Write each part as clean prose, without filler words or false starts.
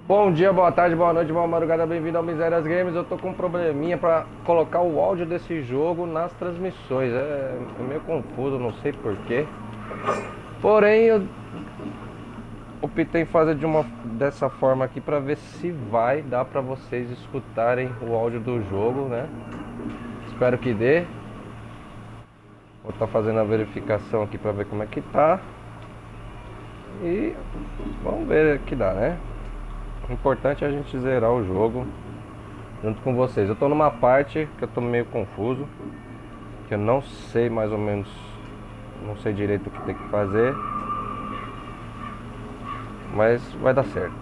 Bom dia, boa tarde, boa noite, boa madrugada, bem-vindo ao Mizeras Games. Eu tô com um probleminha pra colocar o áudio desse jogo nas transmissões. É meio confuso, não sei porquê. Porém, eu optei em fazer dessa forma aqui pra ver se vai dar pra vocês escutarem o áudio do jogo, né? Espero que dê. Vou estar fazendo a verificação aqui pra ver como é que tá. E vamos ver o que dá, né? O importante é a gente zerar o jogo junto com vocês. Eu tô numa parte que eu tô meio confuso, que eu não sei mais ou menos, não sei direito o que tem que fazer, mas vai dar certo.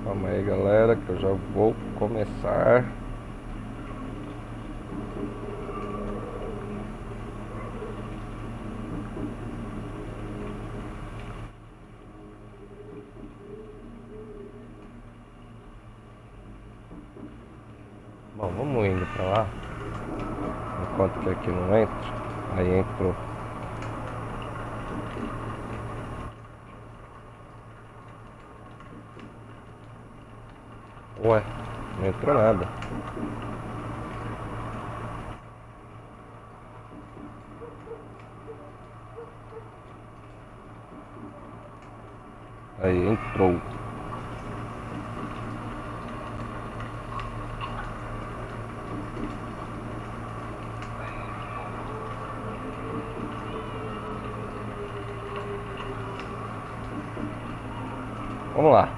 Calma aí, galera, que eu já vou começar. Bom, vamos indo pra lá. Enquanto que aqui não entra. Aí entrou. Ué, não entrou nada. Aí entrou. Vamos lá.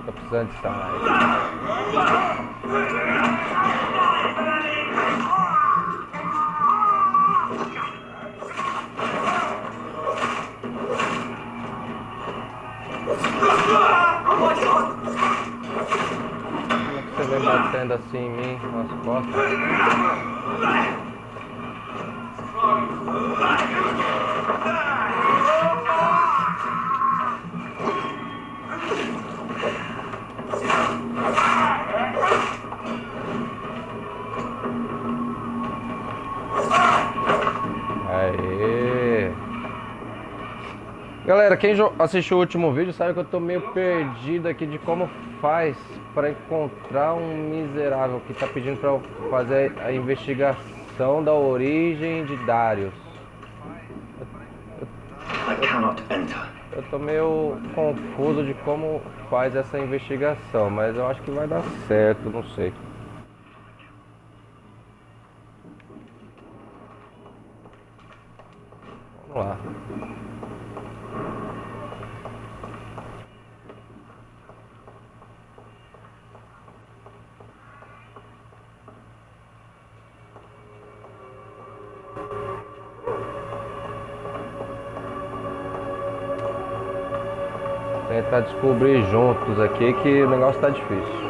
Tô precisando de sair. Como é que você vem batendo assim em mim, nas costas? Aê! Galera, quem assistiu o último vídeo sabe que eu tô meio perdido aqui de como faz para encontrar um miserável que tá pedindo para eu fazer a investigação da origem de vários. Eu tô meio confuso de como faz essa investigação, mas eu acho que vai dar certo, não sei. Vamos lá. Tentar descobrir juntos aqui que o negócio tá difícil.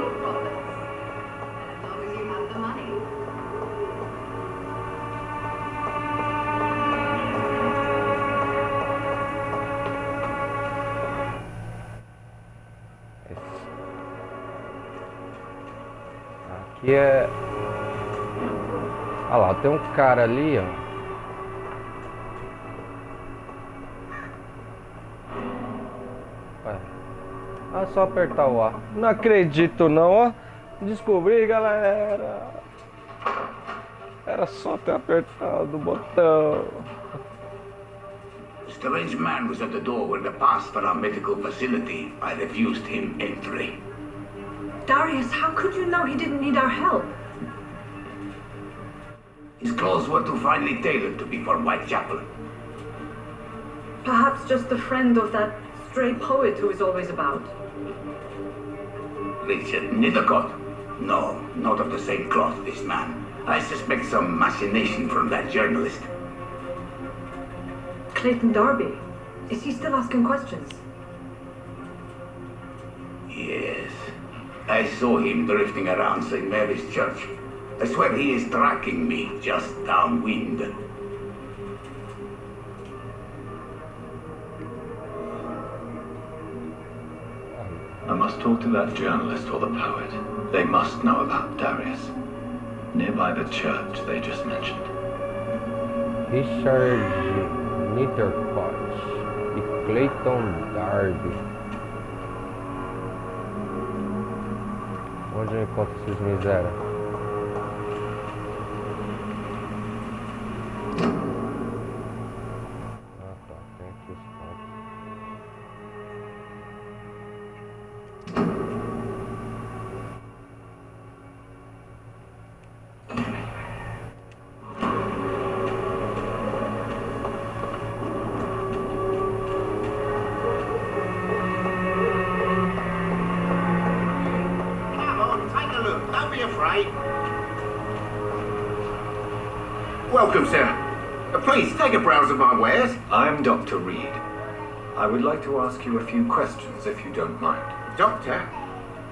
Aqui é... Olha lá, tem um cara ali, ó. É só apertar o A. Não acredito não, ó. Descobri, galera. Era só ter apertado o botão. A strange man was at the door with a pass for our medical facility. I refused him entry. Darius, how could you know he didn't need our help? His clothes were too finely tailored to be for Whitechapel. Perhaps just a friend of that stray poet who is always about. Richard Nethercott. No, not of the same cloth, this man. I suspect some machination from that journalist. Clayton Darby. Is he still asking questions? Yes. I saw him drifting around St. Mary's Church. I swear he is tracking me just downwind. I must talk to that journalist or the poet. They must know about Darius. Nearby the church they just mentioned. Richard Nitterpott e Clayton Darby. Onde eu encontro esses miséria? Ah tá, tem aqui os pontos. Welcome, sir. Please, take a browse of my wares. I'm Dr. Reed. I would like to ask you a few questions, if you don't mind. Doctor?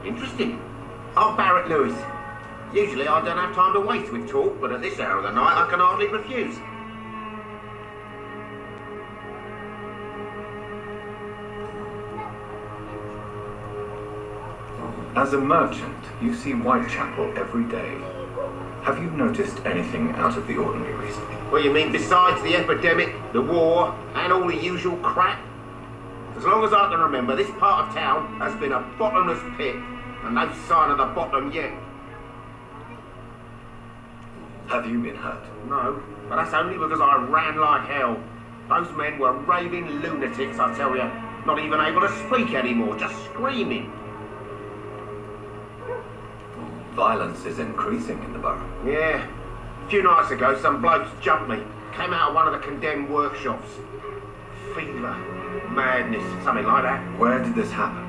Interesting. I'm Barrett Lewis. Usually I don't have time to waste with talk, but at this hour of the night I can hardly refuse. As a merchant, you see Whitechapel every day. Have you noticed anything out of the ordinary recently? What do you mean, besides the epidemic, the war, and all the usual crap? As long as I can remember, this part of town has been a bottomless pit, and no sign of the bottom yet. Have you been hurt? No, but that's only because I ran like hell. Those men were raving lunatics, I tell you. Not even able to speak anymore, just screaming. Violence is increasing in the borough. Yeah. A few nights ago, some blokes jumped me. Came out of one of the condemned workshops. Fever, madness, something like that. Where did this happen?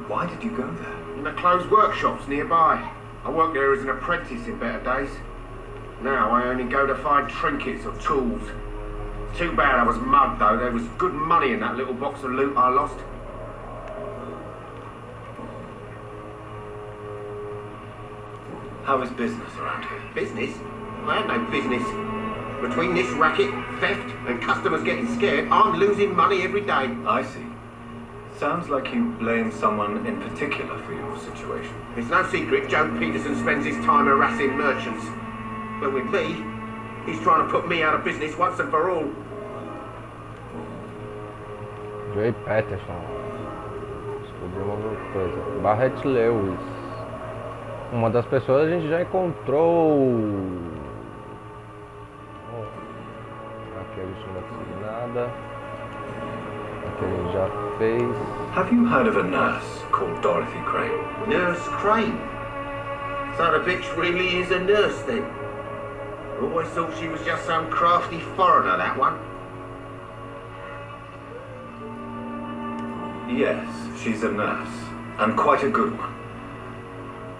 Why did you go there? In the closed workshops nearby. I worked there as an apprentice in better days. Now I only go to find trinkets or tools. Too bad I was mugged though. There was good money in that little box of loot I lost. How is business around here? Business? I had no business. Between this racket, theft, and customers getting scared, I'm losing money every day. I see. Sounds like you blame someone in particular for your situation. It's no secret Joe Peterson spends his time harassing merchants. But with me, he's trying to put me out of business once and for all. Joey Patterson. Descobrimos uma coisa. Barrett Lewis. Uma das pessoas a gente já encontrou. Aqui a gente não conseguiu nada. Aqui a gente já fez. Have you heard of a nurse called Dorothy Crane? Nurse Crane? So the bitch really is a nurse then? Always thought she was just some crafty foreigner, that one. Yes, she's a nurse, and quite a good one.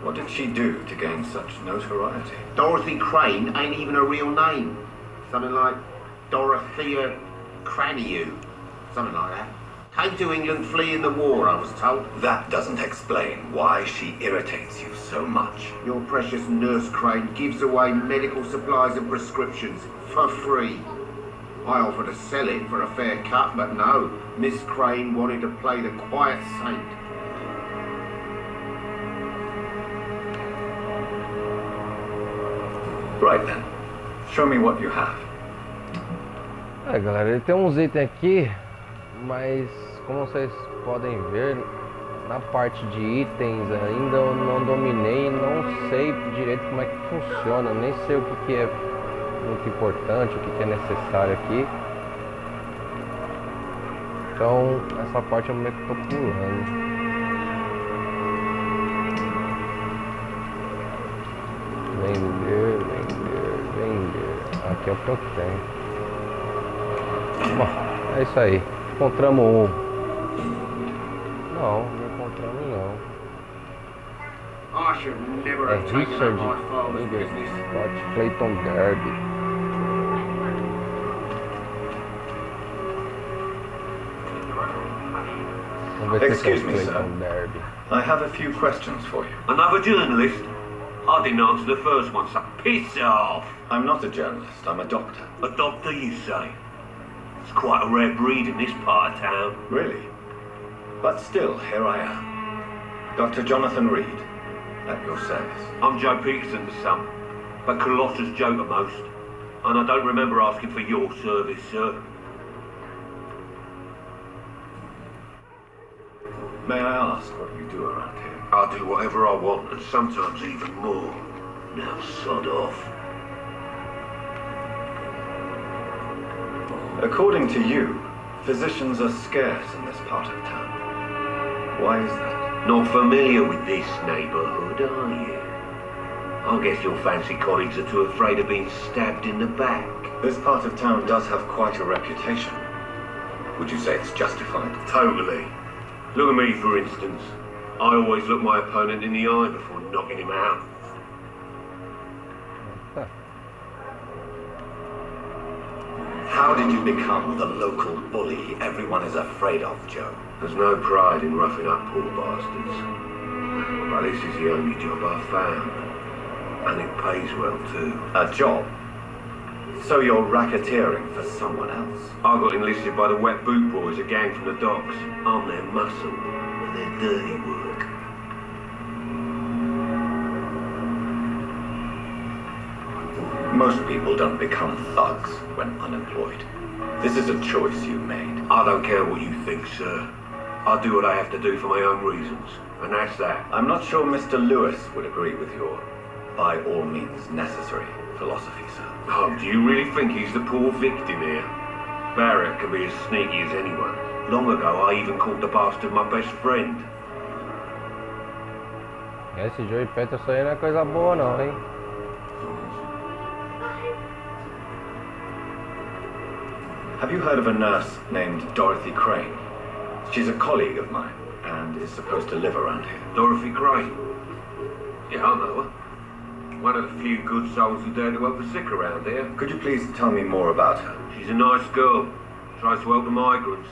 What did she do to gain such notoriety? Dorothy Crane ain't even a real name. Something like Dorothea Craniu. Something like that. Came to England fleeing the war, I was told. That doesn't explain why she irritates you so much. Your precious Nurse Crane gives away medical supplies and prescriptions for free. I offered to sell it for a fair cut, but no. Miss Crane wanted to play the quiet saint. Right then. Show me what you have. Galera, ele tem uns itens aqui, mas como vocês podem ver, na parte de itens ainda eu não dominei, não sei direito como é que funciona, nem sei o que é muito importante, o que é necessário aqui. Então essa parte eu meio que tô pulando. Vender. Aqui é o que eu tenho. Bom, é isso aí. Encontramos um. Não encontramos não. I should never É have taken Richard up my father's business. Scott Clayton Derby. Vamos ver se Excuse é me, sir. Clayton Derby. I have a few questions for you. Another journalist? I didn't answer the first one, so piss off. I'm not a journalist, I'm a doctor. A doctor, you say? It's quite a rare breed in this part of town. Really? But still, here I am. Dr. Jonathan Reed, at your service. I'm Joe Peterson's son, but Colossus Joe the most. And I don't remember asking for your service, sir. May I ask what you do around here? I do whatever I want, and sometimes even more. Now sod off. According to you, physicians are scarce in this part of town. Why is that? Not familiar with this neighbourhood, are you? I guess your fancy colleagues are too afraid of being stabbed in the back. This part of town does have quite a reputation. Would you say it's justified? Totally. Look at me, for instance. I always look my opponent in the eye before knocking him out. How did you become the local bully everyone is afraid of, Joe? There's no pride in roughing up poor bastards. But this is the only job I've found. And it pays well, too. A job? So you're racketeering for someone else? I got enlisted by the Wet Boot Boys, a gang from the docks. I'm their muscle, and their dirty work. Most people don't become thugs when unemployed. This is a choice you made. I don't care what you think, sir. I do what I have to do for my own reasons, and that's that. I'm not sure Mr. Lewis would agree with your by all means necessary philosophy, sir. Oh, do you really think he's the poor victim here? Barrett can be as sneaky as anyone. Long ago, I even called the bastard my best friend. Esse Joey Peterson aí não é coisa boa não, hein? Have you heard of a nurse named Dorothy Crane? She's a colleague of mine and is supposed to live around here. Dorothy Crane? Yeah, I know her. One of the few good souls who dare to help the sick around here. Could you please tell me more about her? She's a nice girl. Tries to help the migrants.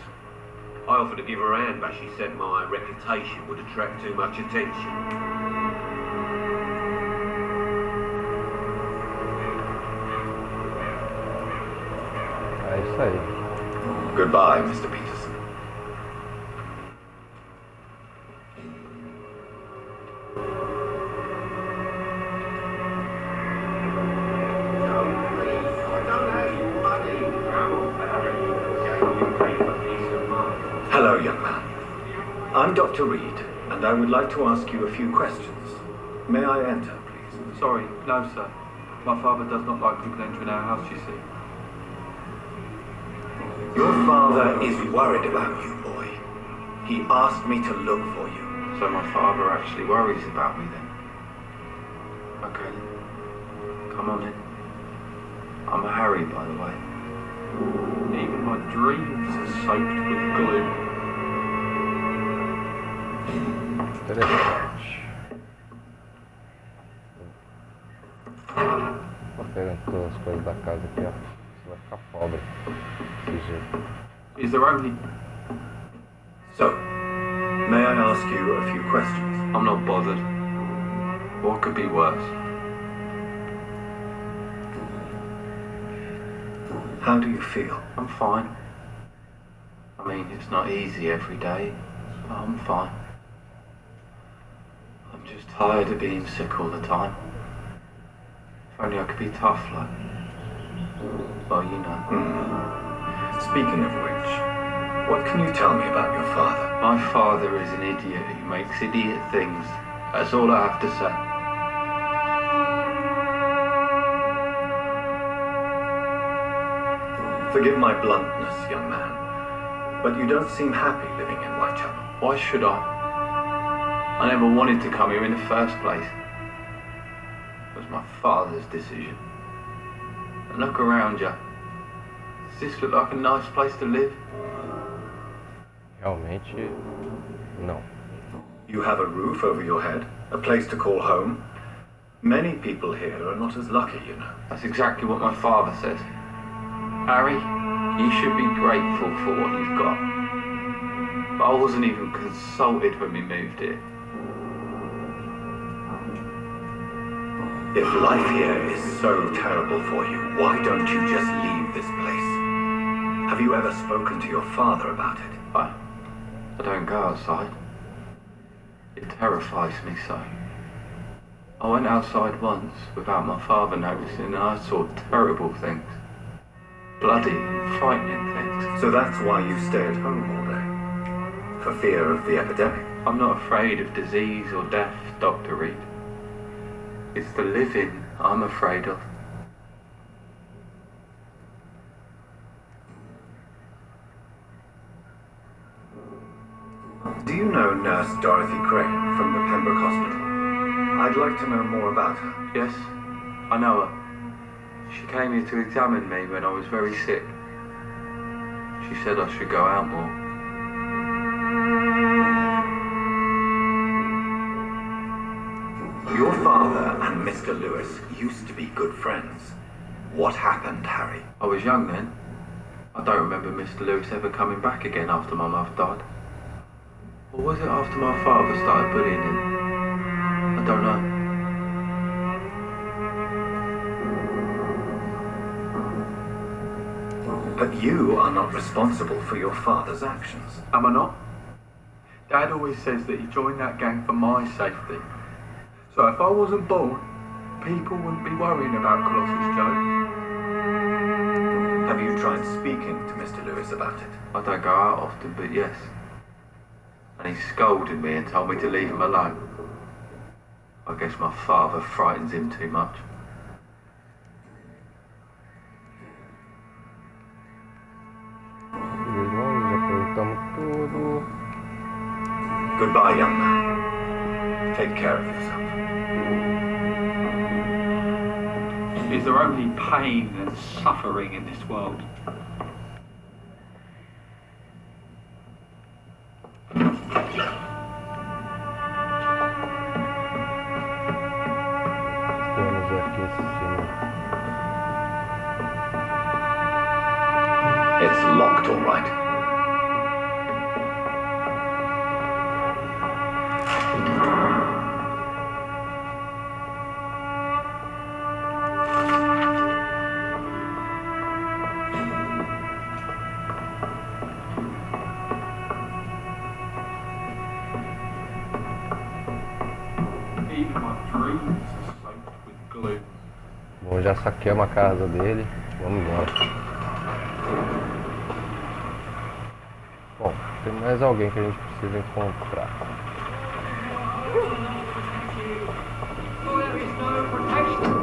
I offered to give her a hand, but she said my reputation would attract too much attention. É isso aí. Goodbye, Mr. Peterson. Hello, young man. I'm Dr. Reed, and I would like to ask you a few questions. May I enter, please? Sorry, no, sir. My father does not like people entering our house, you see. Your father is worried about you, boy. He asked me to look for you. So my father actually worries about me then? Okay. Come on in. I'm a Harry, by the way. Even my dreams are soaked with glue. Interessante. Vou pegando todas as coisas da casa aqui, ó. Você vai ficar pobre desse jeito. Is there only... So, may I ask you a few questions? I'm not bothered. What could be worse? How do you feel? I'm fine. I mean, it's not easy every day, but I'm fine. I'm just tired of being sick all the time. If only I could be tough, like... Well, you know. Speaking of which, what can you tell me about your father? My father is an idiot who makes idiot things. That's all I have to say. Forgive my bluntness, young man, but you don't seem happy living in Whitechapel. Why should I? I never wanted to come here in the first place. It was my father's decision. And look around you. Does this look like a nice place to live? Realmente, não. You have a roof over your head, a place to call home. Many people here are not as lucky, you know. That's exactly what my father says. Harry, you should be grateful for what you've got. But I wasn't even consulted when we moved here. If life here is so terrible for you, why don't you just leave this place? Have you ever spoken to your father about it? I don't go outside. It terrifies me so. I went outside once without my father noticing and I saw terrible things. Bloody and frightening things. So that's why you stay at home all day? For fear of the epidemic? I'm not afraid of disease or death, Dr. Reed. It's the living I'm afraid of. Do you know Nurse Dorothy Crane from the Pembroke Hospital? I'd like to know more about her. Yes, I know her. She came here to examine me when I was very sick. She said I should go out more. Your father and Mr. Lewis used to be good friends. What happened, Harry? I was young then. I don't remember Mr. Lewis ever coming back again after my mother died. Or was it after my father started bullying him? I don't know. But you are not responsible for your father's actions. Am I not? Dad always says that he joined that gang for my safety. So if I wasn't born, people wouldn't be worrying about Colossus Joe. Have you tried speaking to Mr. Lewis about it? I don't go out often, but yes. And he scolded me and told me to leave him alone. I guess my father frightens him too much. Goodbye, young man. Take care of yourself. Is there only pain and suffering in this world? Temos aqui em cima. It's locked, all right. Even my dreams are soaked with glue. Bom, já saqueamos a casa dele. Vamos embora. Bom, tem mais alguém que a gente precisa encontrar. There is no protection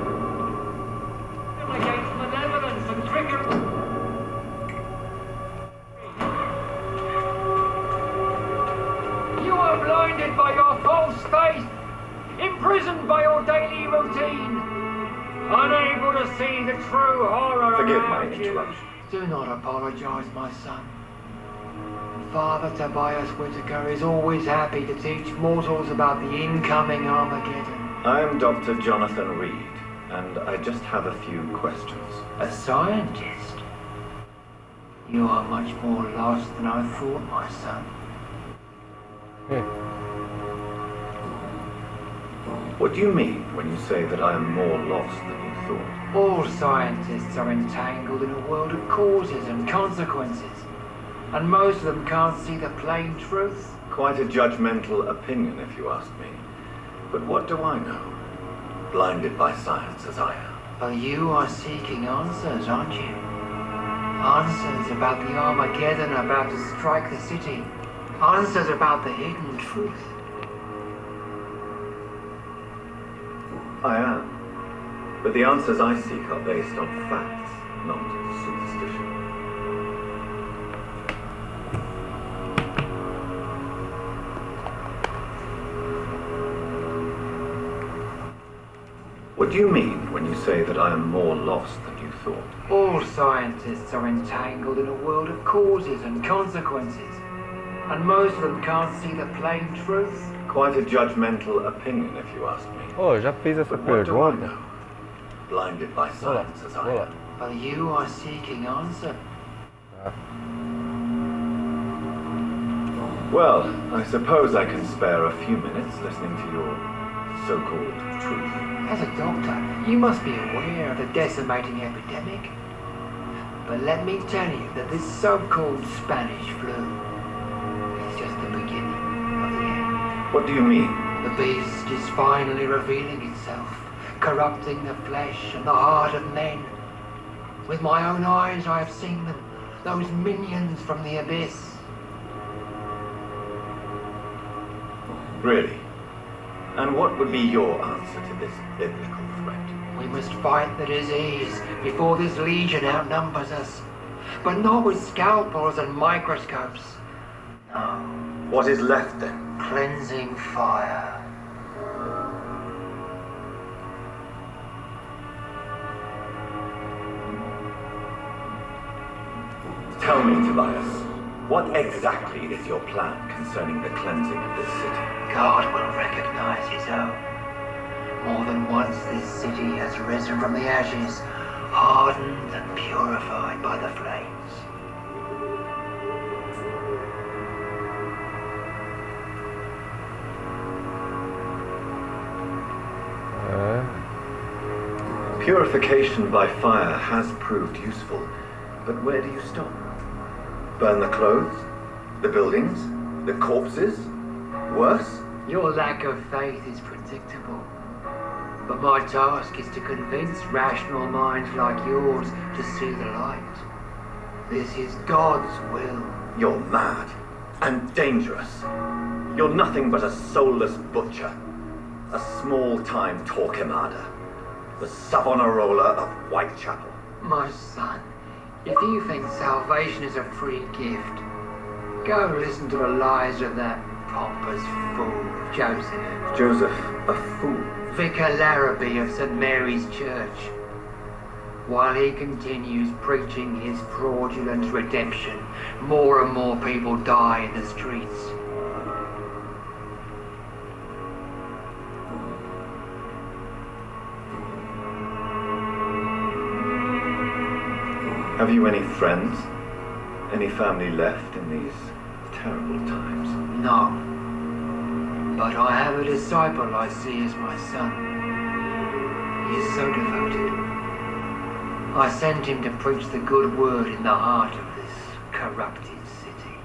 against malevolence and trickery. You are blinded by your false faith, imprisoned by your daily routine, unable to see the true horror Forgive my around you. interruption. Do not apologize, my son. Father Tobias Whitaker is always happy to teach mortals about the incoming Armageddon. I am Dr. Jonathan Reed, and I just have a few questions. A scientist? You are much more lost than I thought, my son. What do you mean when you say that I am more lost than you thought? All scientists are entangled in a world of causes and consequences, and most of them can't see the plain truth. Quite a judgmental opinion, if you ask me. But what do I know? Blinded by science as I am. Well, you are seeking answers, aren't you? Answers about the Armageddon about to strike the city. Answers about the hidden truth. I am. But the answers I seek are based on facts, not superstition. What do you mean when you say that I am more lost than you thought? All scientists are entangled in a world of causes and consequences, and most of them can't see the plain truth. Quite a judgmental opinion, if you ask me. Oh, já fiz essa But what do I pergunta. know? Blinded by science as I am. But you are seeking answer. Well, I suppose I can spare a few minutes listening to your so-called truth. As a doctor, you must be aware of the decimating epidemic. But let me tell you that this so-called Spanish flu is just the beginning of the end. What do you mean? The beast is finally revealing itself, corrupting the flesh and the heart of men. With my own eyes I have seen them, those minions from the abyss. Really? And what would be your answer to this biblical threat? We must fight the disease before this legion outnumbers us. But not with scalpels and microscopes. No. What is left then? Cleansing fire. Tell me, Tobias, what exactly is your plan concerning the cleansing of this city? God will recognize his own. More than once this city has risen from the ashes, hardened and purified by the flames. Purification by fire has proved useful, but where do you stop? Burn the clothes? The buildings? The corpses? Worse? Your lack of faith is predictable. But my task is to convince rational minds like yours to see the light. This is God's will. You're mad and dangerous. You're nothing but a soulless butcher. A small-time Torquemada. The Savonarola of Whitechapel. My son, if you think salvation is a free gift, go listen to the lies of that pompous fool, Joseph. Joseph, a fool? Vicar Larrabee of St. Mary's Church. While he continues preaching his fraudulent redemption, more and more people die in the streets. Have you any friends? Any family left in these terrible times? No. But I have a disciple I see as my son. He is so devoted. I sent him to preach the good word in the heart of this corrupted city.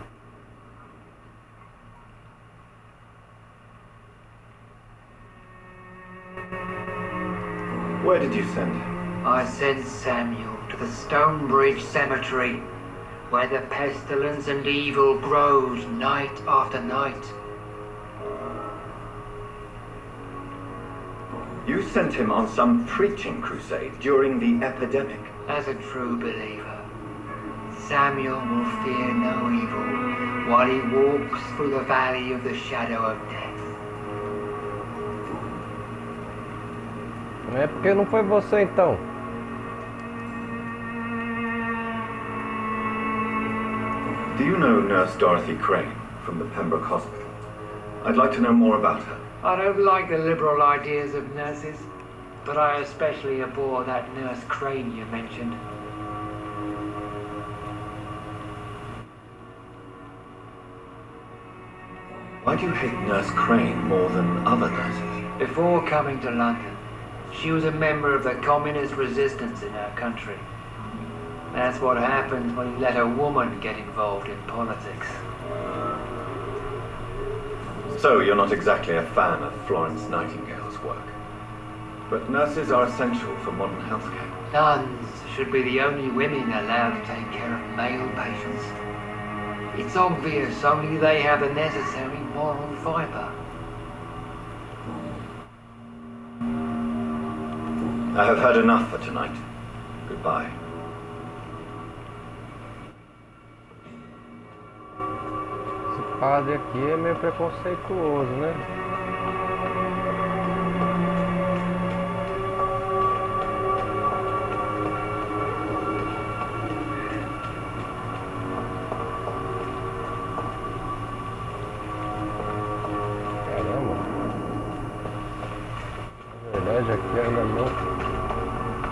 Where did you send him? I sent Samuel to the Stonebridge Cemetery, where the pestilence and evil grows night after night. You sent him on some preaching crusade during the epidemic. As a true believer, Samuel will fear no evil while he walks through the valley of the shadow of death. É porque não foi você então. Do you know Nurse Dorothy Crane from the Pembroke Hospital? I'd like to know more about her. I don't like the liberal ideas of nurses, but I especially abhor that Nurse Crane you mentioned. Why do you hate Nurse Crane more than other nurses? Before coming to London, she was a member of the communist resistance in our country. That's what happens when you let a woman get involved in politics. So you're not exactly a fan of Florence Nightingale's work. But nurses are essential for modern healthcare. Nuns should be the only women allowed to take care of male patients. It's obvious only they have the necessary moral fibre. I have had enough for tonight. Goodbye. Esse padre aqui é meio preconceituoso, né? Caramba. Vamos.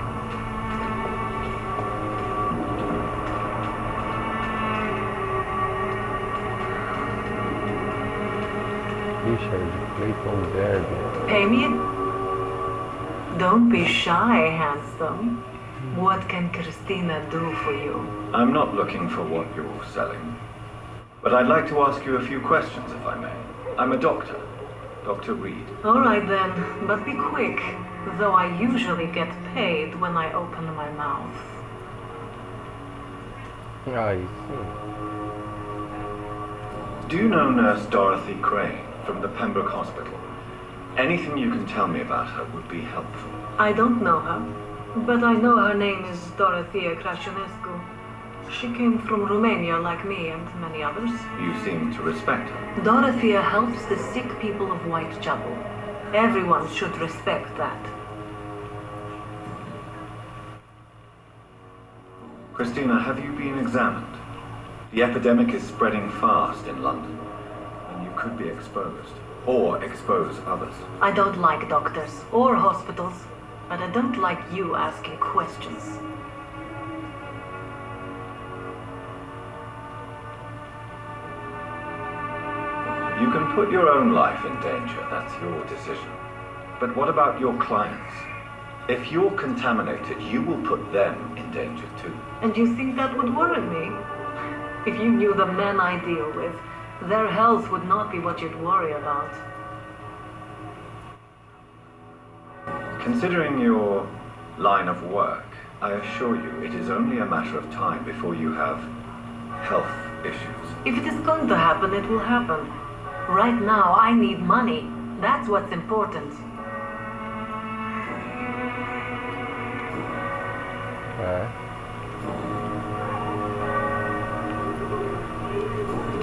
Richard Clayton Derby. Amy? Don't be shy, handsome. What can Christina do for you? I'm not looking for what you're selling. But I'd like to ask you a few questions, if I may. I'm a doctor. Dr. Reed. All right then, but be quick, though I usually get paid when I open my mouth. Aí sim. Do you know Nurse Dorothy Crane from the Pembroke Hospital? Anything you can tell me about her would be helpful. I don't know her, but I know her name is Dorothea Crăciunescu. She came from Romania like me and many others. You seem to respect her. Dorothea helps the sick people of Whitechapel. Everyone should respect that. Christina, have you been examined? The epidemic is spreading fast in London, and you could be exposed, or expose others. I don't like doctors or hospitals, but I don't like you asking questions. You can put your own life in danger, that's your decision. But what about your clients? If you're contaminated, you will put them in danger too. And you think that would worry me? If you knew the men I deal with, their health would not be what you'd worry about. Considering your line of work, I assure you it is only a matter of time before you have health issues. If it is going to happen, it will happen. Right now, I need money. That's what's important.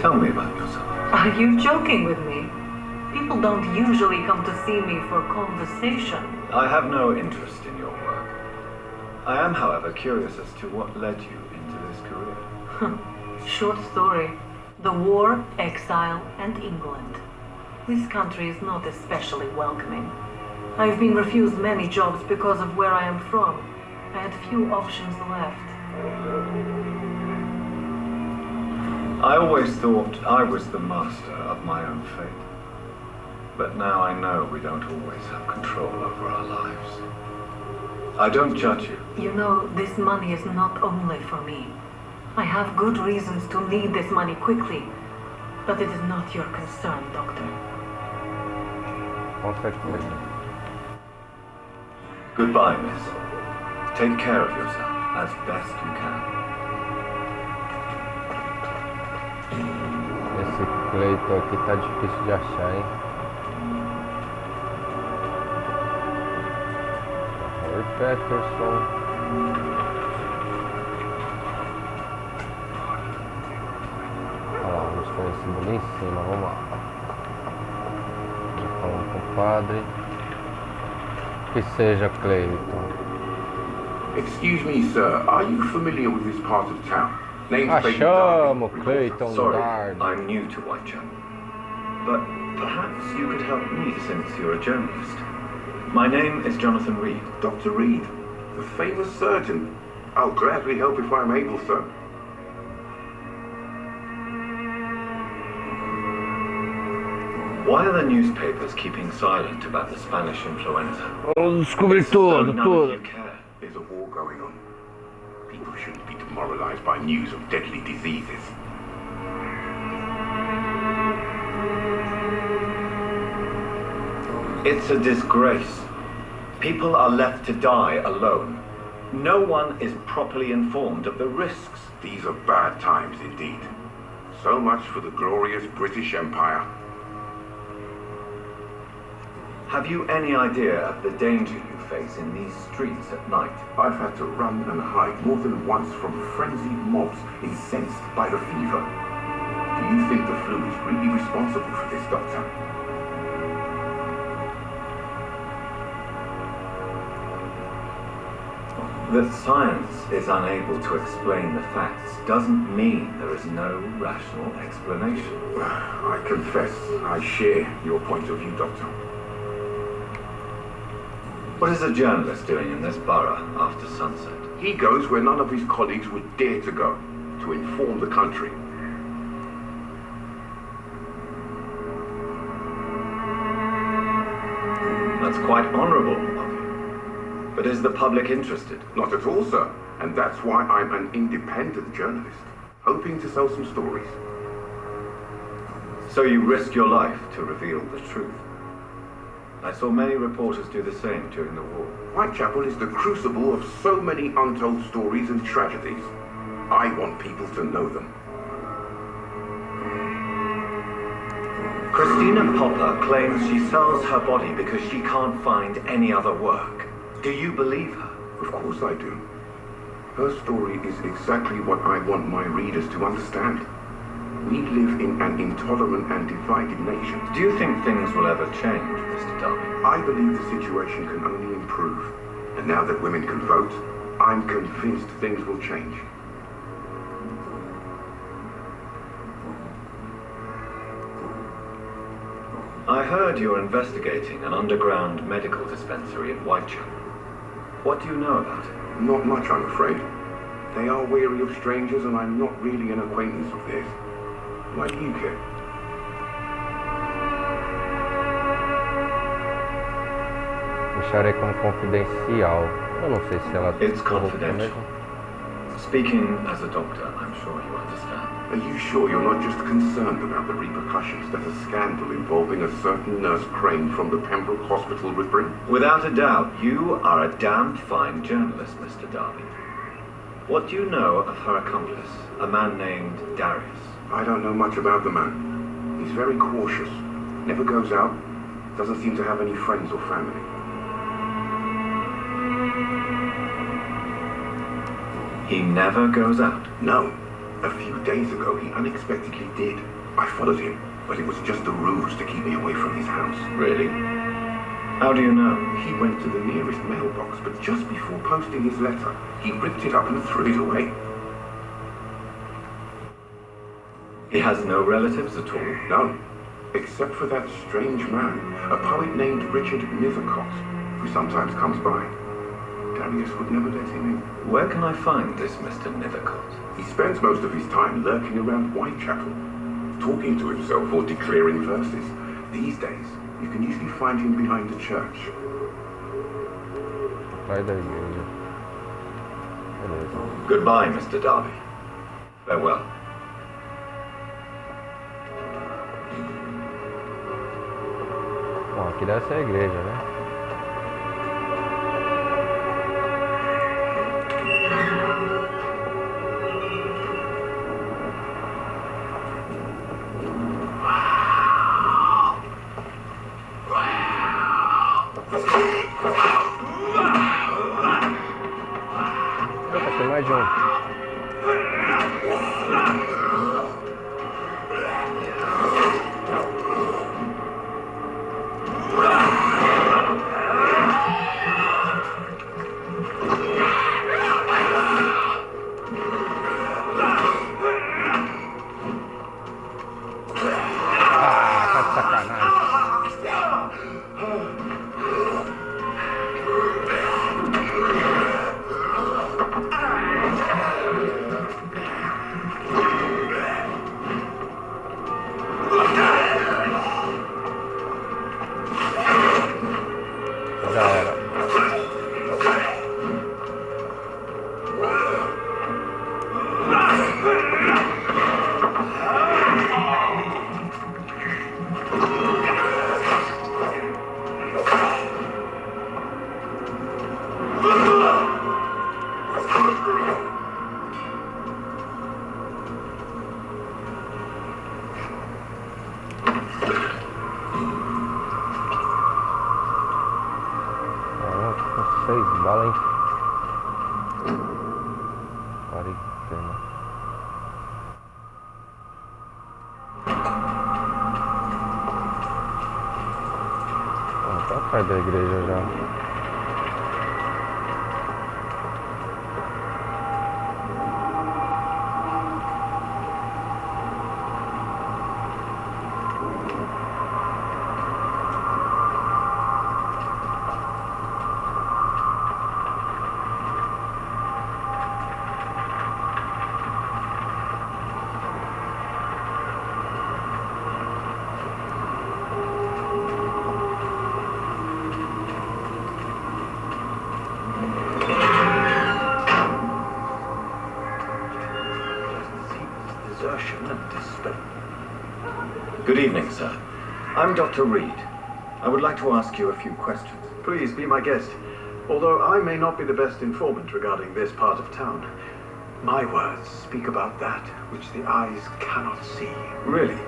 Tell me about yourself. Are you joking with me? People don't usually come to see me for conversation. I have no interest in your work. I am, however, curious as to what led you into this career. Short story. The war, exile, and England. This country is not especially welcoming. I've been refused many jobs because of where I am from. I had few options left. I always thought I was the master of my own fate. But now I know we don't always have control over our lives. I don't judge you. You know, this money is not only for me. I have good reasons to need this money quickly, but it is not your concern, Doctor. Goodbye, miss. Take care of yourself as best you can. Esse Clayton aqui tá difícil de achar, hein? Patterson. Olha lá, um desconhecido ali em cima, vamos lá. Falando com o padre. Que seja Clayton. Excuse me, sir. Are you familiar with this part of town? Achamos Clayton Sorry, Darby. I'm new to Whitechapel. But perhaps you could help me since you're a journalist. My name is Jonathan Reed. Dr. Reed, the famous surgeon. I'll gladly help if I'm able, sir. Why are the newspapers keeping silent about the Spanish influenza? Descobri tudo, None of tudo. you care. There's a war going on. People shouldn't be demoralized by news of deadly diseases. It's a disgrace. People are left to die alone. No one is properly informed of the risks. These are bad times indeed. So much for the glorious British Empire. Have you any idea of the danger you face in these streets at night? I've had to run and hide more than once from frenzied mobs incensed by the fever. Do you think the flu is really responsible for this, Doctor? That science is unable to explain the facts doesn't mean there is no rational explanation. I confess I share your point of view, Doctor. What is a journalist doing in this borough after sunset? He goes where none of his colleagues would dare to go, to inform the country. That's quite honourable of you. But is the public interested? Not at all, sir. And that's why I'm an independent journalist, hoping to sell some stories. So you risk your life to reveal the truth. I saw many reporters do the same during the war. Whitechapel is the crucible of so many untold stories and tragedies. I want people to know them. Christina Popper claims she sells her body because she can't find any other work. Do you believe her? Of course I do. Her story is exactly what I want my readers to understand. We live in an intolerant and divided nation. Do you think things will ever change, Mr. Darby? I believe the situation can only improve. And now that women can vote, I'm convinced things will change. I heard you're investigating an underground medical dispensary in Whitechapel. What do you know about it? Not much, I'm afraid. They are wary of strangers, and I'm not really an acquaintance of theirs. Why do you care? Deixarei como confidencial. Eu não sei se ela... It's confidential. Speaking as a doctor, I'm sure you understand. Are you sure you're not just concerned about the repercussions that a scandal involving a certain nurse Crane from the Pembroke Hospital would bring? Without a doubt, you are a damned fine journalist, Mr. Darby. What do you know of her accomplice, a man named Darius? I don't know much about the man. He's very cautious. Never goes out. Doesn't seem to have any friends or family. He never goes out? No. A few days ago, he unexpectedly did. I followed him, but it was just a ruse to keep me away from his house. Really? How do you know? He went to the nearest mailbox, but just before posting his letter, he ripped it up and threw it away. He has no relatives at all? No, except for that strange man, a poet named Richard Nethercott, who sometimes comes by. Darius would never let him in. Where can I find this Mr. Nethercott? He spends most of his time lurking around Whitechapel, talking to himself or declaring verses. These days, you can usually find him behind the church. Goodbye, Mr. Darby. Farewell. Bom, aqui deve ser a igreja, né? Tem mais de um. Sai da igreja já. desertion and despair. Good evening, sir. I'm Dr. Reed. I would like to ask you a few questions. Please be my guest. Although I may not be the best informant regarding this part of town, my words speak about that which the eyes cannot see. Really?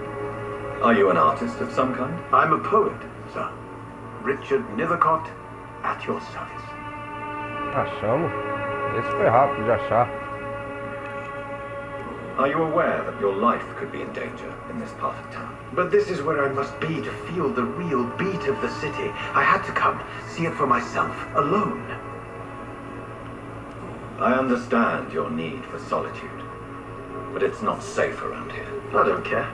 Are you an artist of some kind? I'm a poet, sir. Richard Nethercott, at your service. Achamos. Esse foi rápido de achar. Are you aware that your life could be in danger in this part of town? But this is where I must be to feel the real beat of the city. I had to come, see it for myself, alone. I understand your need for solitude, but it's not safe around here. I don't care.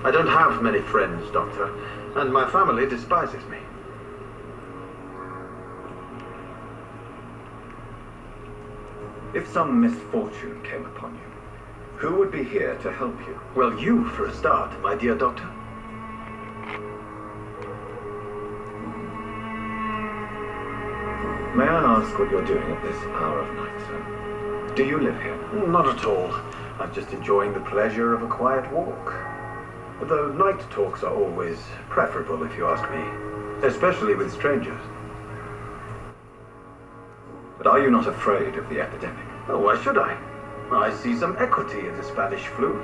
I don't have many friends, Doctor, and my family despises me. If some misfortune came upon you, who would be here to help you? Well, you, for a start, my dear Doctor. May I ask what you're doing at this hour of night, sir? Do you live here? Not at all. I'm just enjoying the pleasure of a quiet walk. Though night talks are always preferable, if you ask me. Especially with strangers. But are you not afraid of the epidemic? Oh, why should I? I see some equity in the Spanish flu.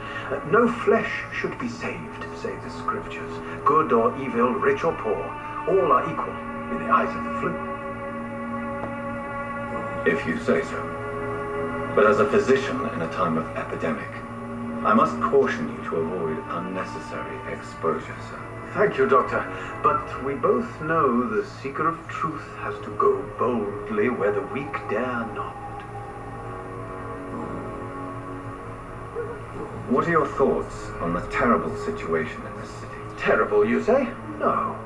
No flesh should be saved, say the scriptures. Good or evil, rich or poor, all are equal in the eyes of the flu. If you say so. But as a physician in a time of epidemic, I must caution you to avoid unnecessary exposure, sir. Thank you, Doctor. But we both know the seeker of truth has to go boldly where the weak dare not. What are your thoughts on the terrible situation in this city? Terrible, you say? No.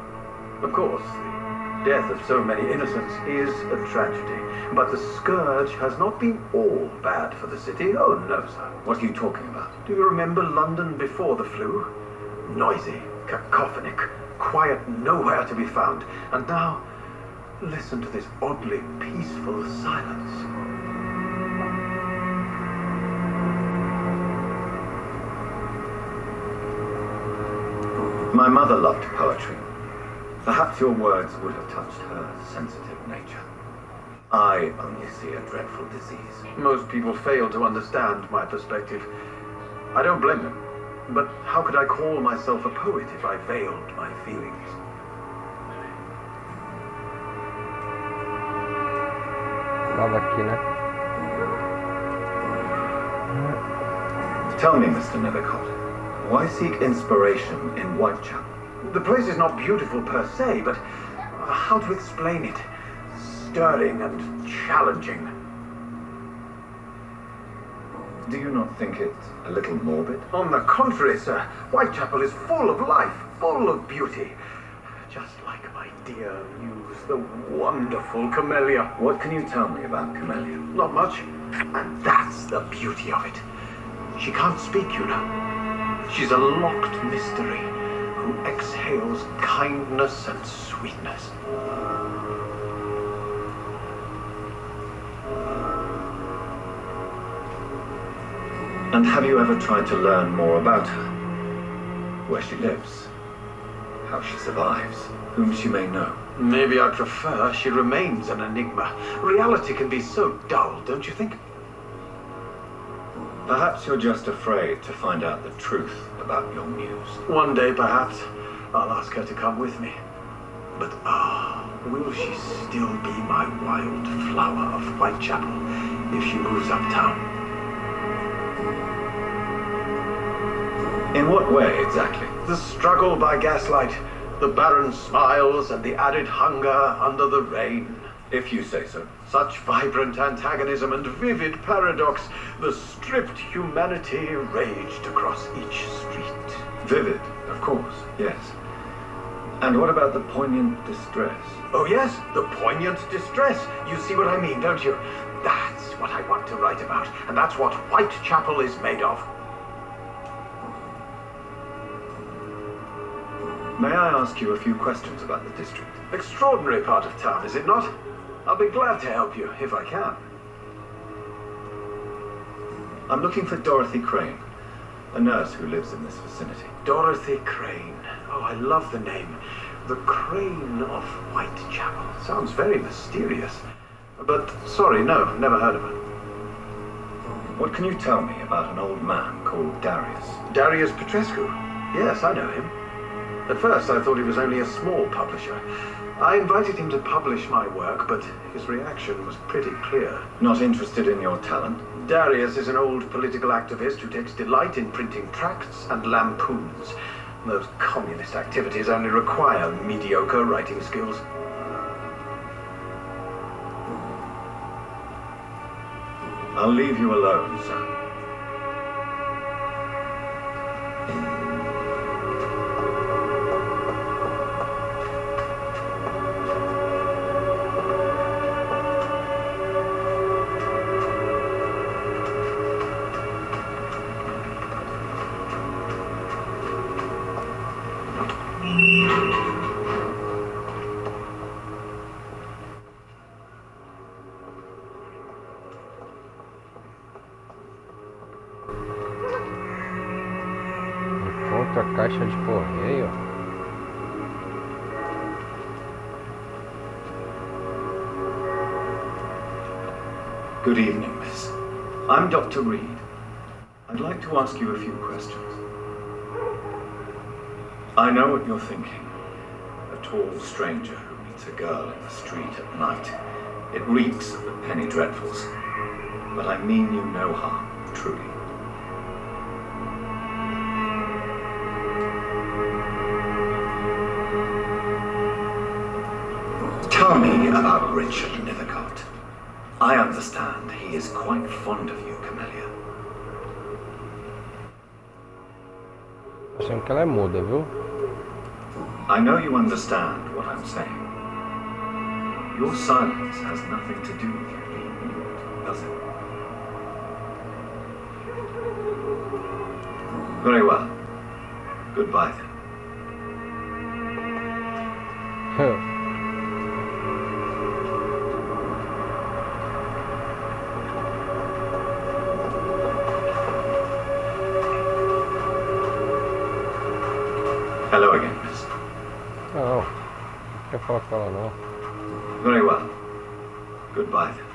Of course, the death of so many innocents is a tragedy. But the scourge has not been all bad for the city. Oh, no, sir. What are you talking about? Do you remember London before the flu? Noisy, cacophonic, quiet nowhere to be found. And now, listen to this oddly peaceful silence. My mother loved poetry. Perhaps your words would have touched her sensitive nature. I only see a dreadful disease. Most people fail to understand my perspective. I don't blame them. But how could I call myself a poet if I veiled my feelings? Nada aqui, né? Tell me, Mr. Nethercott, why seek inspiration in Whitechapel? The place is not beautiful per se, but how to explain it? Stirring and challenging. Do you not think it a little morbid? On the contrary, sir. Whitechapel is full of life, full of beauty. Just like my dear muse, the wonderful Camellia. What can you tell me about Camellia? Not much. And that's the beauty of it. She can't speak, you know. She's a locked mystery who exhales kindness and sweetness. And have you ever tried to learn more about her? Where she lives? How she survives? Whom she may know? Maybe I prefer she remains an enigma. Reality can be so dull, don't you think? Perhaps you're just afraid to find out the truth about your muse. One day, perhaps, I'll ask her to come with me. But will she still be my wild flower of Whitechapel if she moves uptown? In what way, exactly? The struggle by gaslight, the barren smiles and the added hunger under the rain. If you say so. Such vibrant antagonism and vivid paradox, the stripped humanity raged across each street. Vivid, of course, yes. And what about the poignant distress? Oh yes, the poignant distress. You see what I mean, don't you? That's what I want to write about, and that's what Whitechapel is made of. May I ask you a few questions about the district? Extraordinary part of town, is it not? I'll be glad to help you, if I can. I'm looking for Dorothy Crane. A nurse who lives in this vicinity. Dorothy Crane. Oh, I love the name. The Crane of Whitechapel. Sounds very mysterious. But, sorry, no, never heard of her. What can you tell me about an old man called Darius? Darius Petrescu? Yes, I know him. At first, I thought he was only a small publisher. I invited him to publish my work, but his reaction was pretty clear. Not interested in your talent? Darius is an old political activist who takes delight in printing tracts and lampoons. Those communist activities only require mediocre writing skills. I'll leave you alone, sir. Encontra a caixa de correio. Good evening, miss. I'm Dr. Reed. I'd like to ask you a few questions. I know what you're thinking. A tall stranger who meets a girl in the street at night. It reeks of the penny dreadfuls. But I mean you no harm, truly. Tell me about Richard Nethercott. I understand he is quite fond of you, Camellia. Achando que ela é muda, viu? I know you understand what I'm saying. Your silence has nothing to do with you being mute, does it? Very well. Goodbye then. Hello again, miss. Não, não quer falar com ela não. Very well. Goodbye then.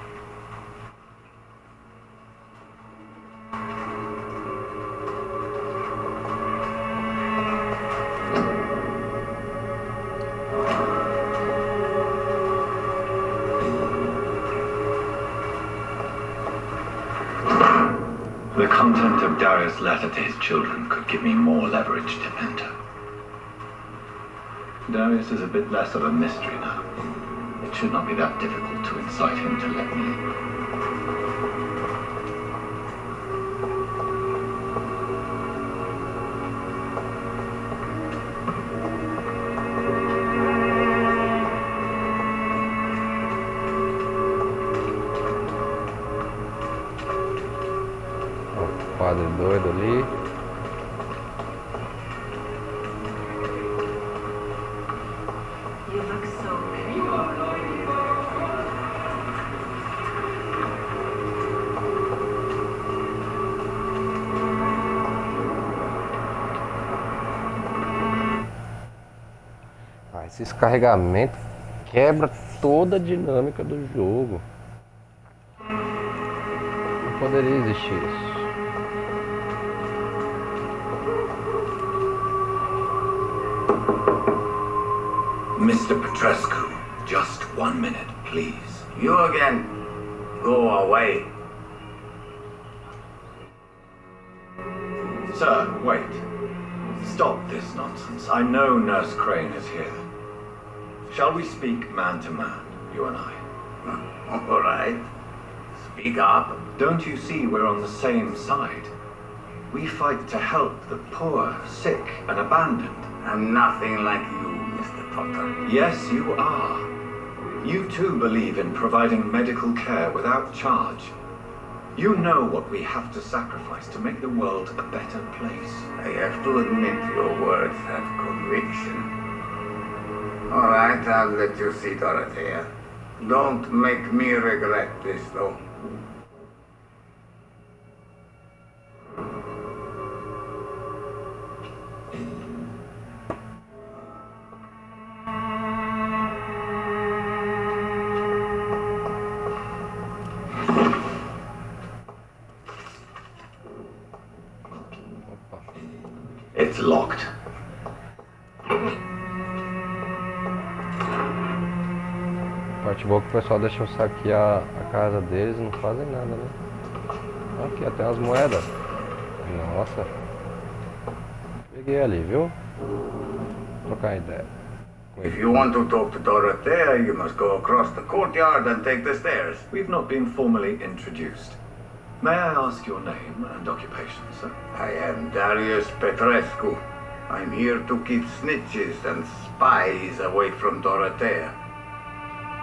The content of Darius' letter to his children could give me more leverage to enter. Darius is a bit less of a mystery now. It should not be that difficult to incite him to let me in. O quadro doido ali. Esse carregamento quebra toda a dinâmica do jogo. Não poderia existir isso. Mr. Petrescu, just 1 minute, please. You again. Go away. Sir, wait. Stop this nonsense. I know Nurse Crane is here. Shall we speak man to man, you and I? All right. Speak up. Don't you see we're on the same side? We fight to help the poor, sick, and abandoned. I'm nothing like you, Mr. Potter. Yes, you are. You too believe in providing medical care without charge. You know what we have to sacrifice to make the world a better place. I have to admit your words have conviction. All right, I'll let you see Dorothea. Don't make me regret this, though. It's locked. Parte boa que o pessoal deixa eu saquear a casa deles, não fazem nada, né? Aqui, até as moedas. Nossa. Peguei ali, viu? Vou trocar ideia. If you want to talk to Dorothea, you must go across the courtyard and take the stairs. We've not been formally introduced. May I ask your name and occupation, sir? I am Darius Petrescu. I'm here to keep snitches and spies away from Dorothea.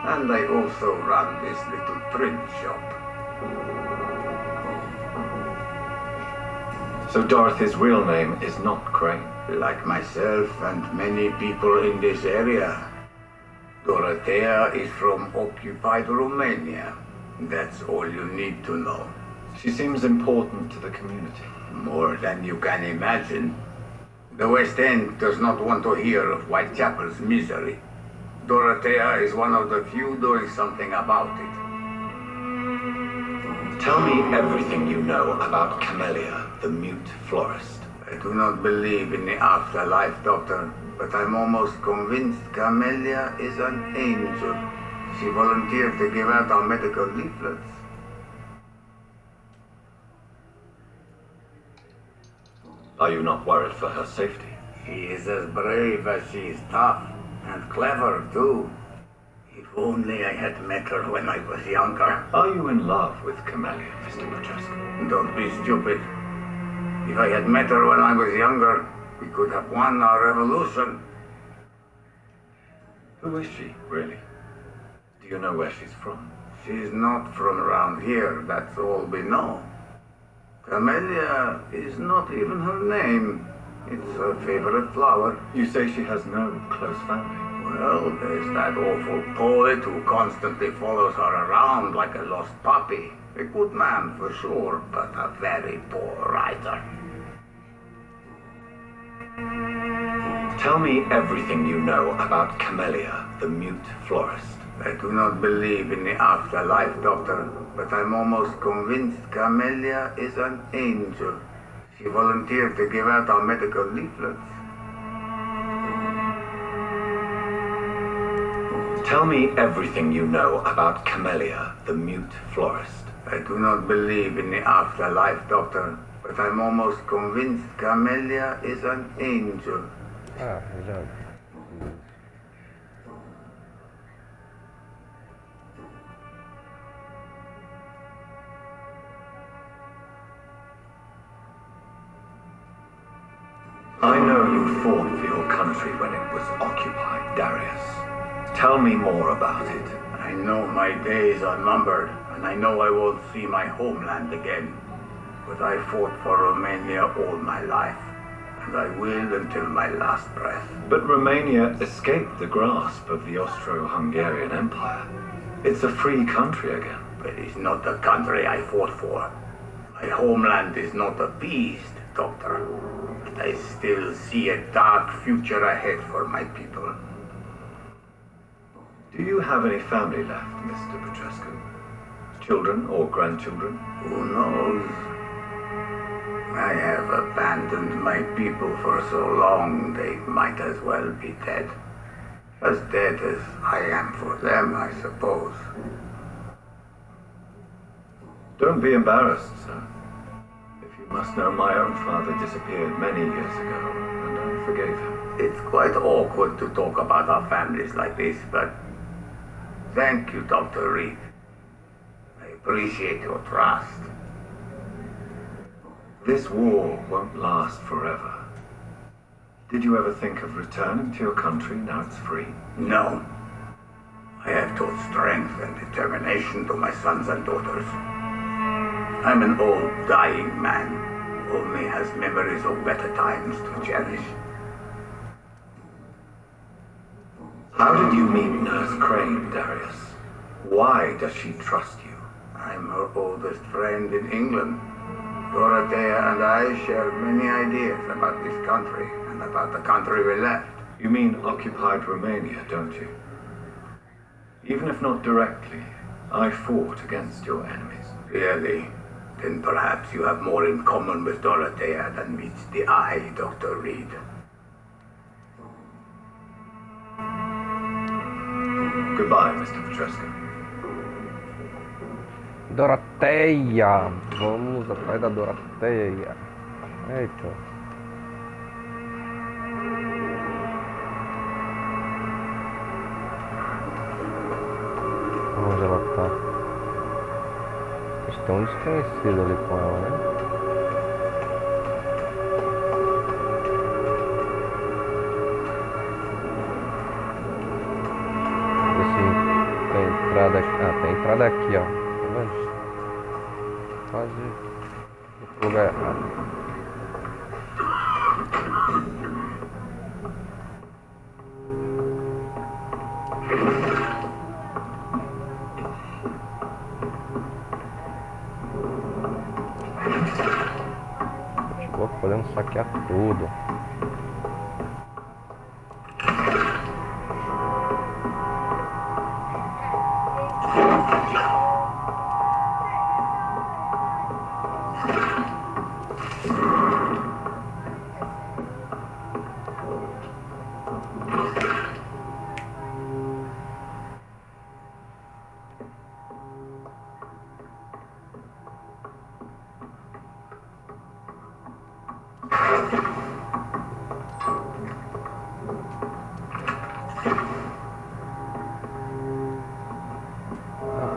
And I also run this little print shop. So Dorothy's real name is not Crane? Like myself and many people in this area, Dorothea is from occupied Romania. That's all you need to know. She seems important to the community. More than you can imagine. The West End does not want to hear of Whitechapel's misery. Dorothea is one of the few doing something about it. Tell me everything you know about Camellia, the mute florist. I do not believe in the afterlife, Doctor, but I'm almost convinced Camellia is an angel. She volunteered to give out our medical leaflets. Are you not worried for her safety? She is as brave as she is tough, and clever, too. If only I had met her when I was younger. Are you in love with Camellia, Mr. Petrescu? Don't be stupid. If I had met her when I was younger, we could have won our revolution. Who is she, really? Do you know where she's from? She's not from around here, that's all we know. Camellia is not even her name. It's her favorite flower. You say she has no close family? Well, there's that awful poet who constantly follows her around like a lost puppy. A good man for sure, but a very poor writer. Tell me everything you know about Camellia, the mute florist. I do not believe in the afterlife, Doctor, but I'm almost convinced Camellia is an angel. She volunteered to give out our medical leaflets. Tell me everything you know about Camellia, the mute florist. I do not believe in the afterlife, Doctor, but I'm almost convinced Camellia is an angel. Ah, já. I know you fought for your country when it was occupied, Darius. Tell me more about it. I know my days are numbered, and I know I won't see my homeland again. But I fought for Romania all my life, and I will until my last breath. But Romania escaped the grasp of the Austro-Hungarian Empire. It's a free country again. But it's not the country I fought for. My homeland is not appeased, Doctor. But I still see a dark future ahead for my people. Do you have any family left, Mr. Petrescu? Children or grandchildren? Who knows? I have abandoned my people for so long they might as well be dead. As dead as I am for them, I suppose. Don't be embarrassed, sir. If you must know, my own father disappeared many years ago, and I forgave him. It's quite awkward to talk about our families like this, but thank you, Dr. Reed. I appreciate your trust. This war won't last forever. Did you ever think of returning to your country now it's free? No. I have taught strength and determination to my sons and daughters. I'm an old, dying man who only has memories of better times to cherish. How did you meet Nurse Crane, Darius? Why does she trust you? I'm her oldest friend in England. Dorothea and I share many ideas about this country and about the country we left. You mean occupied Romania, don't you? Even if not directly, I fought against your enemies. Really? then perhaps you have more in common with Dorothea than meets the eye, Dr. Reed. Goodbye, Mr. Petrescu. Doroteia! Vamos atrás da Doroteia. Eita. Onde ela tá? Acho que tem um desconhecido ali com ela, né? Tem entrada aqui. Ah, tem entrada aqui, ó. Tá vendo? Quase no lugar errado. Chegou podendo saquear tudo.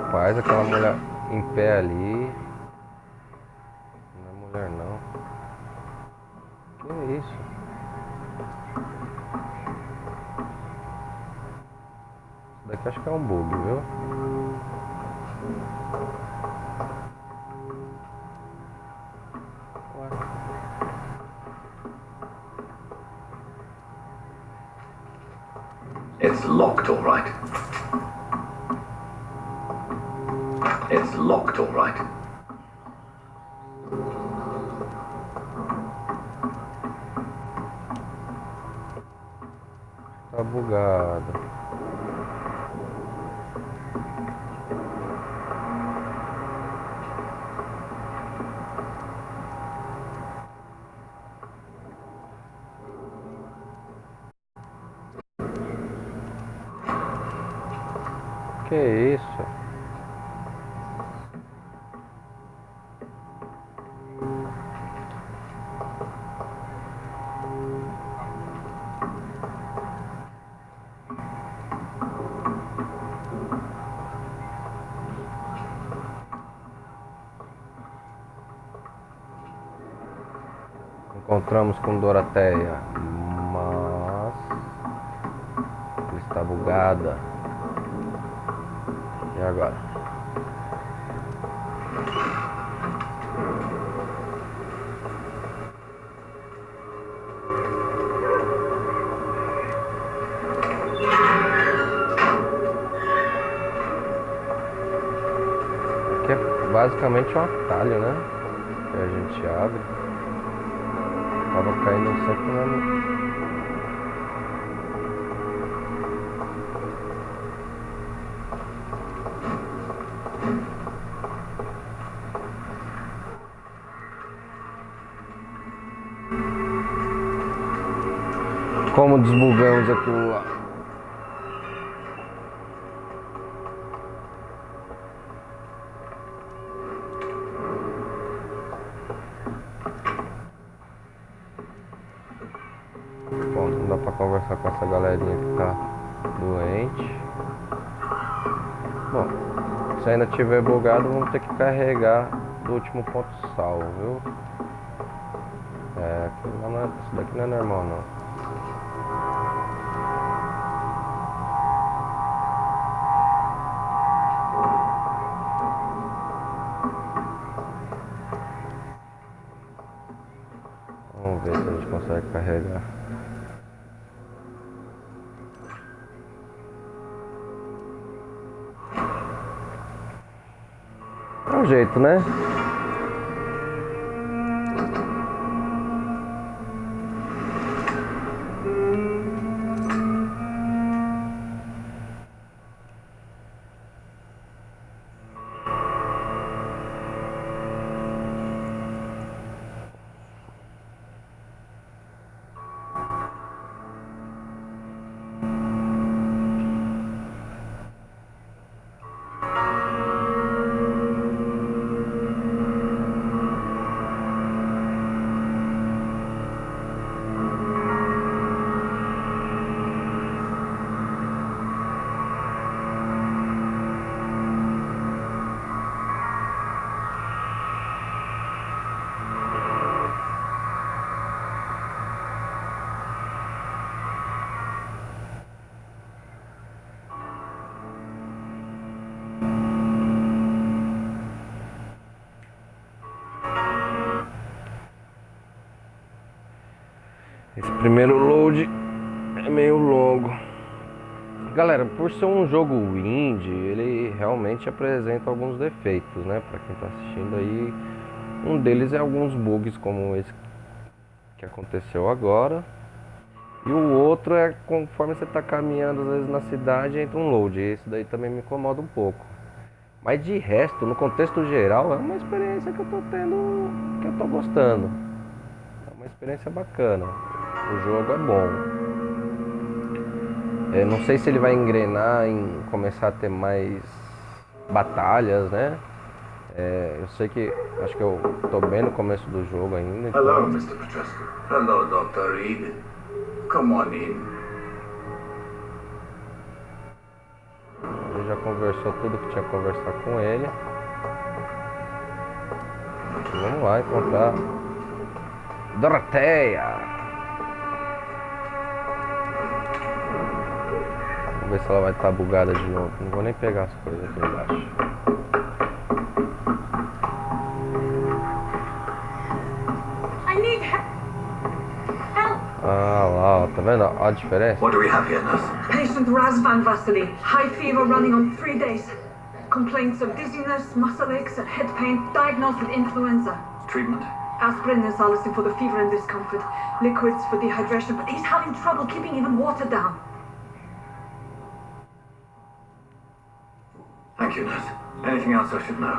Rapaz, aquela mulher em pé ali. Não é mulher não. Que é isso? Isso daqui acho que é um bug, viu? Ué. It's locked, all right. It's locked, all right. Tá bugado. Que isso? Encontramos com Doroteia, mas ela está bugada. E agora? Aqui é basicamente um atalho, né? Que a gente abre. Tava caindo sempre na... Como desbugamos aquilo lá? Bom, não dá pra conversar com essa galerinha que tá doente. Bom, se ainda tiver bugado, vamos ter que carregar do último ponto salvo, viu? É, isso daqui não é normal não. Vamos ver se a gente consegue carregar. É um jeito, né? Esse primeiro load é meio longo. Galera, por ser um jogo indie, ele realmente apresenta alguns defeitos, né? Pra quem tá assistindo aí, um deles é alguns bugs como esse que aconteceu agora. E o outro é conforme você tá caminhando às vezes na cidade, entra um load. Esse daí também me incomoda um pouco. Mas de resto, no contexto geral, é uma experiência que eu tô tendo, que eu tô gostando. É uma experiência bacana. O jogo é bom. Não sei se ele vai engrenar em começar a ter mais batalhas, né? Eu sei que, acho que eu tô bem no começo do jogo ainda. Então... Hello, Mr. Petrescu. Hello, Dr. Reed. Come on in. Ele já conversou tudo que tinha que conversar com ele. Vamos lá encontrar Doroteia. Vamos ver se ela vai estar bugada de novo. Não vou nem pegar as coisas aqui embaixo. Ah lá, ó, tá vendo? Ó a diferença. What do we have here, nurse? Patient Razvan Vasily. High fever running on 3 days. Complaints of dizziness, muscle aches, and head pain. Diagnosed with influenza. Treatment? Aspirin and salicin for the fever and discomfort. Liquids for dehydration, but he's having trouble keeping even water down. Thank you, nurse. Anything else I should know?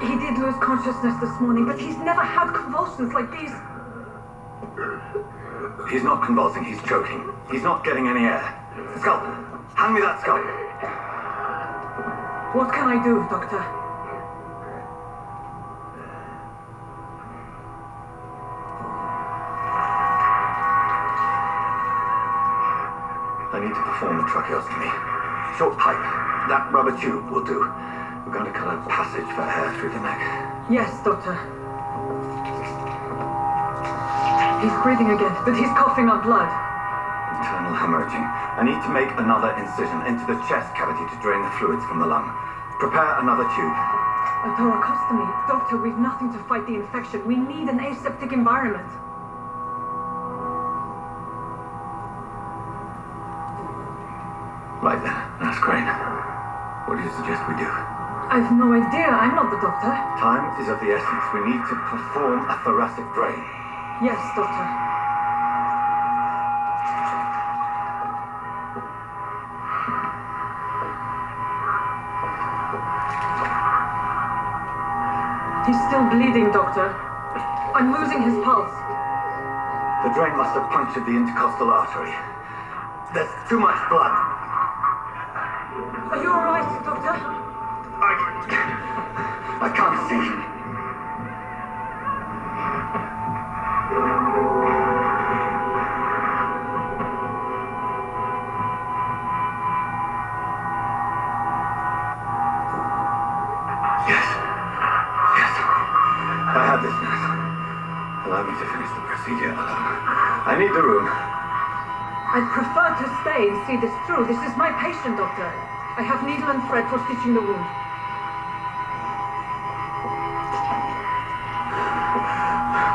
He did lose consciousness this morning, but he's never had convulsions like these. He's not convulsing, he's choking. He's not getting any air. Scalp! Hand me that scalp! What can I do, Doctor? I need to perform a tracheostomy. Short pipe. That rubber tube will do. We're going to cut a passage for air through the neck. Yes, Doctor. He's breathing again, but he's coughing up blood. Internal hemorrhaging. I need to make another incision into the chest cavity to drain the fluids from the lung. Prepare another tube. A thoracostomy. Doctor, we've nothing to fight the infection. We need an aseptic environment. Right then, Nurse Crane. What do you suggest we do? I've no idea. I'm not the doctor. Time is of the essence. We need to perform a thoracic drain. Yes, Doctor. He's still bleeding, Doctor. I'm losing his pulse. The drain must have punctured the intercostal artery. There's too much blood. Are you all right, Doctor? I can't see. Allow me to finish the procedure alone. I need the room. I'd prefer to stay and see this through. This is my patient, Doctor. I have needle and thread for stitching the wound.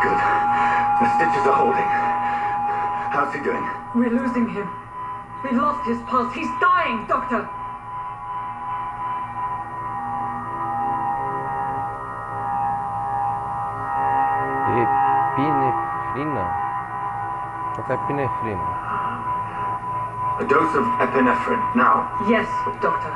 Good. The stitches are holding. How's he doing? We're losing him. We've lost his pulse. He's dying, Doctor. Epinefrina? Qual é epinefrina? A dose of epinephrine, now. Yes, Doctor.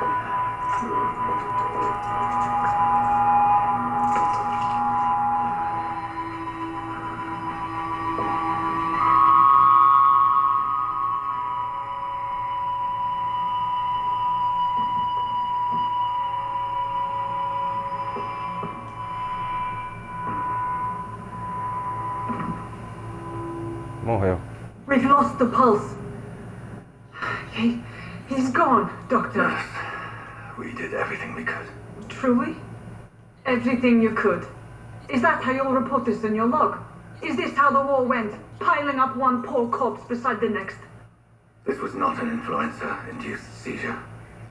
Morreu. We've lost the pulse. He's gone, Doctor. Yes. We did everything we could. Truly? Everything you could. Is that how you'll report this in your log? Is this how the war went? Piling up one poor corpse beside the next? This was not an influenza-induced seizure.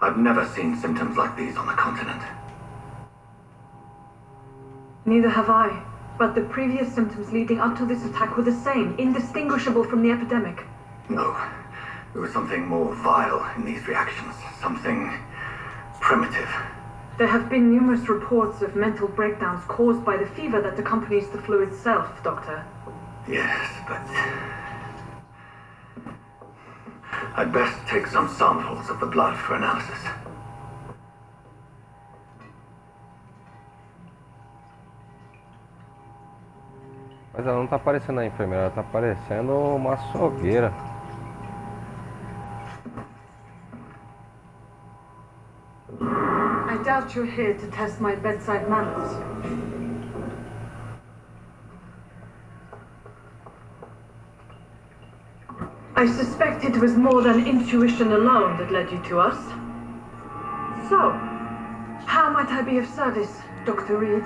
I've never seen symptoms like these on the continent. Neither have I. But the previous symptoms leading up to this attack were the same, indistinguishable from the epidemic. No. There was something more vile in these reactions. Something primitive. There have been numerous reports of mental breakdowns caused by the fever that accompanies the flu itself, Doctor. Yes, but... I'd best take some samples of the blood for analysis. Mas ela não tá parecendo a enfermeira, ela tá parecendo uma açougueira. I doubt you're here to test my bedside manners. I suspect it was more than intuition alone that led you to us. So, how might I be of service, Dr. Reed?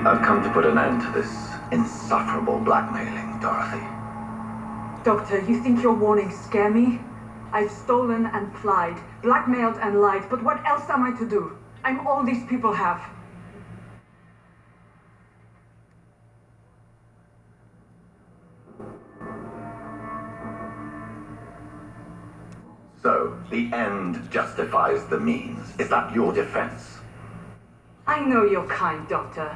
I've come to put an end to this insufferable blackmailing, Dorothy. Doctor, you think your warnings scare me? I've stolen and plied, blackmailed and lied, but what else am I to do? I'm all these people have. So, the end justifies the means. Is that your defense? I know you're kind, Doctor.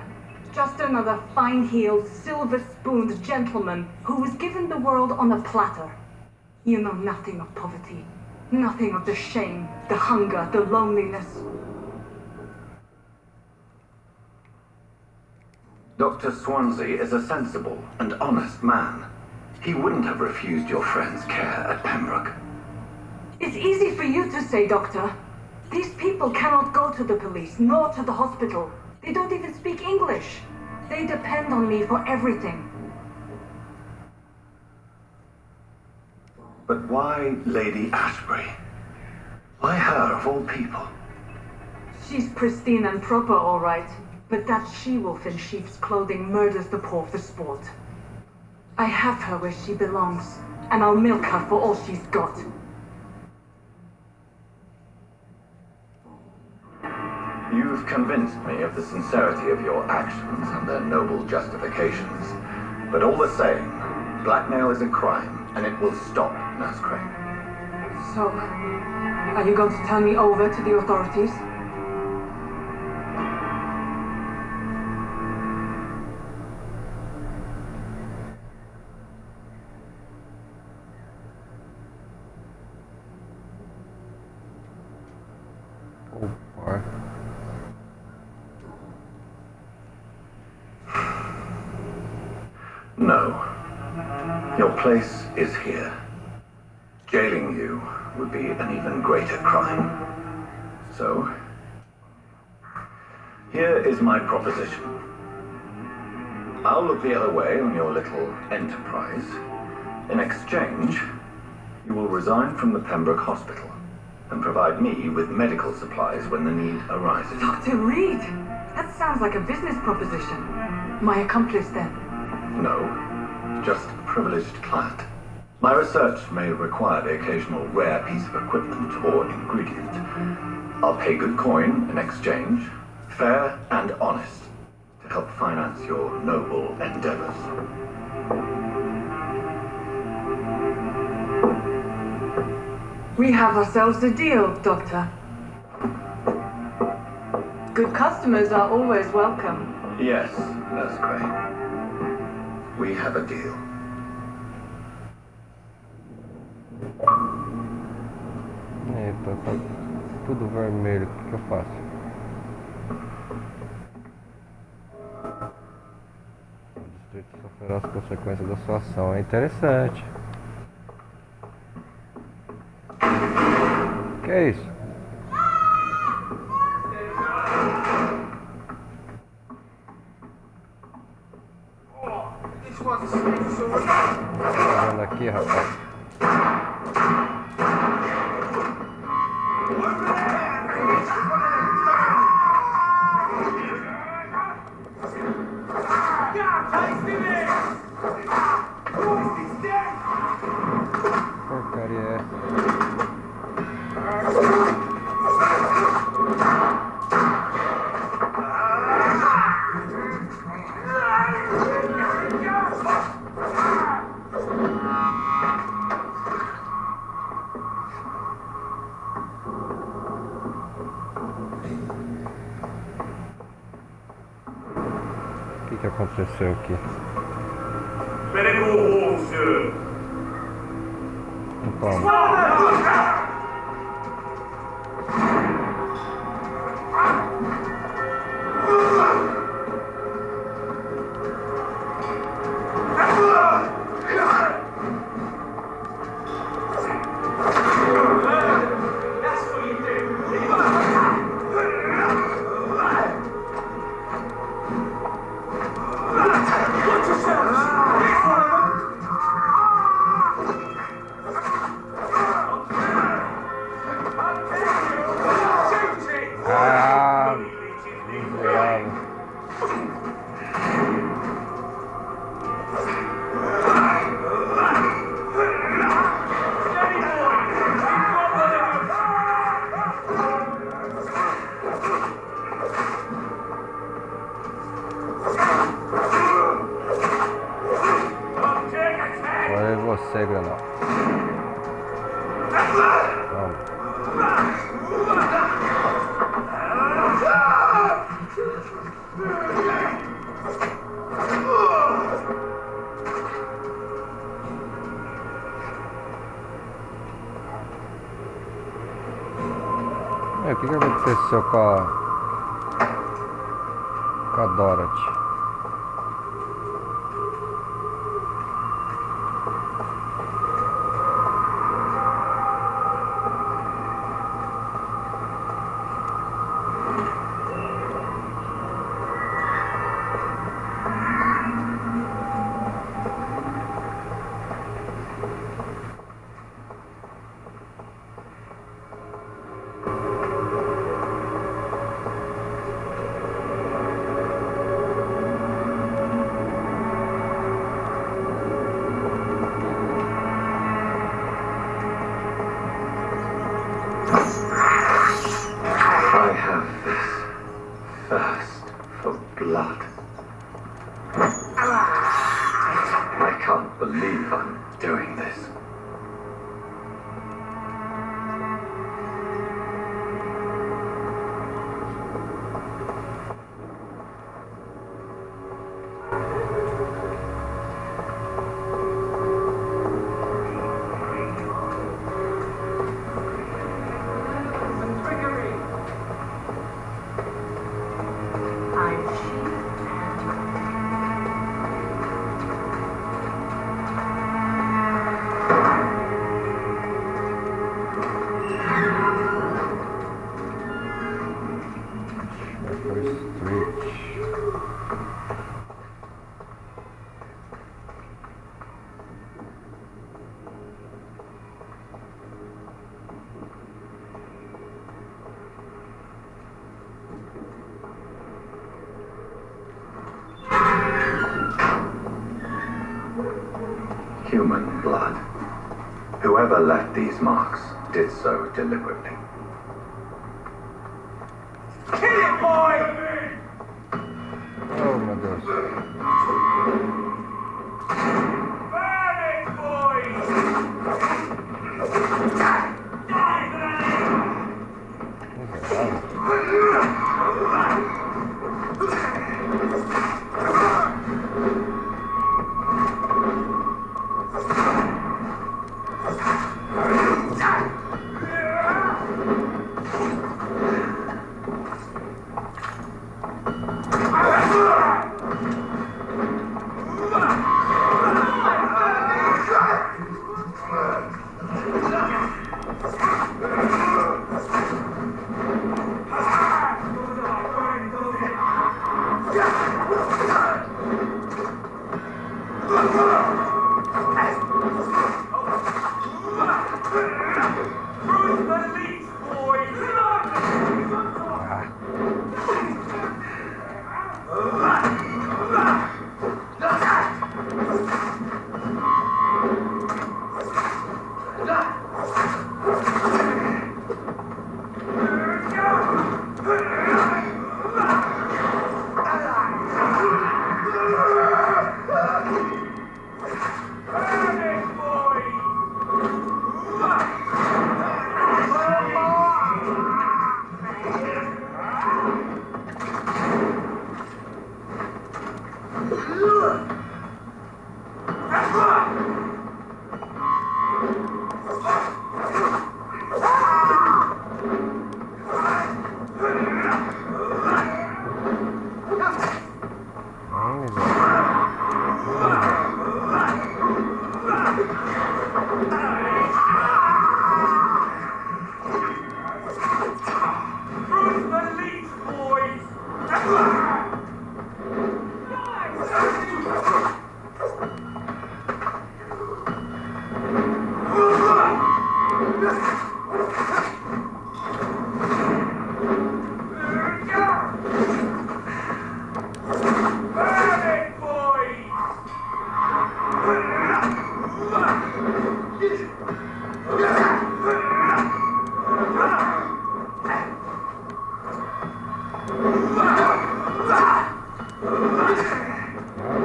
Just another fine-heeled, silver-spooned gentleman who was given the world on a platter. You know nothing of poverty, nothing of the shame, the hunger, the loneliness. Dr. Swansea is a sensible and honest man. He wouldn't have refused your friend's care at Pembroke. It's easy for you to say, Doctor. These people cannot go to the police, nor to the hospital. They don't even speak English. They depend on me for everything. But why Lady Ashbury? Why her, of all people? She's pristine and proper, all right. But that she-wolf in sheep's clothing murders the poor for sport. I have her where she belongs, and I'll milk her for all she's got. You've convinced me of the sincerity of your actions and their noble justifications. But all the same, blackmail is a crime, and it will stop, Nurse Crane. So, are you going to turn me over to the authorities? No. Your place is here. Jailing you would be an even greater crime. So, here is my proposition. I'll look the other way on your little enterprise. In exchange, you will resign from the Pembroke Hospital and provide me with medical supplies when the need arises. Dr. Reed! That sounds like a business proposition. My accomplice, then? No, just a privileged client. My research may require the occasional rare piece of equipment or ingredient. I'll pay good coin in exchange, fair and honest, to help finance your noble endeavors. We have ourselves a deal, Doctor. Good customers are always welcome. Yes, Nurse Crane. We have a deal. Eita, tá tudo vermelho, o que eu faço? O distrito sofrerá as consequências da sua ação. É interessante. Que é isso? Tá vendo aqui, rapaz? Porcaria é essa? que aconteceu aqui? Então. Agora é você, Granal. Vamos. O que aconteceu com a Dorothy? Human blood. Whoever left these marks did so deliberately. Kill it, boy! Oh my gosh. Burn it, boys!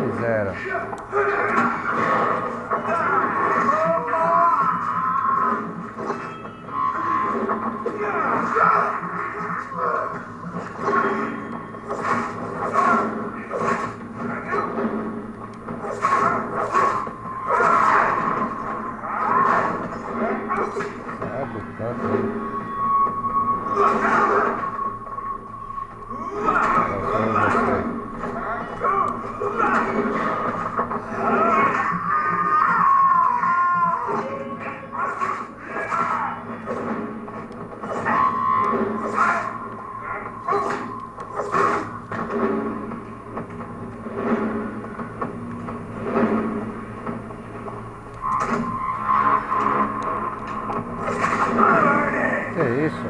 Miséria. Sai do canto aí. Que é isso?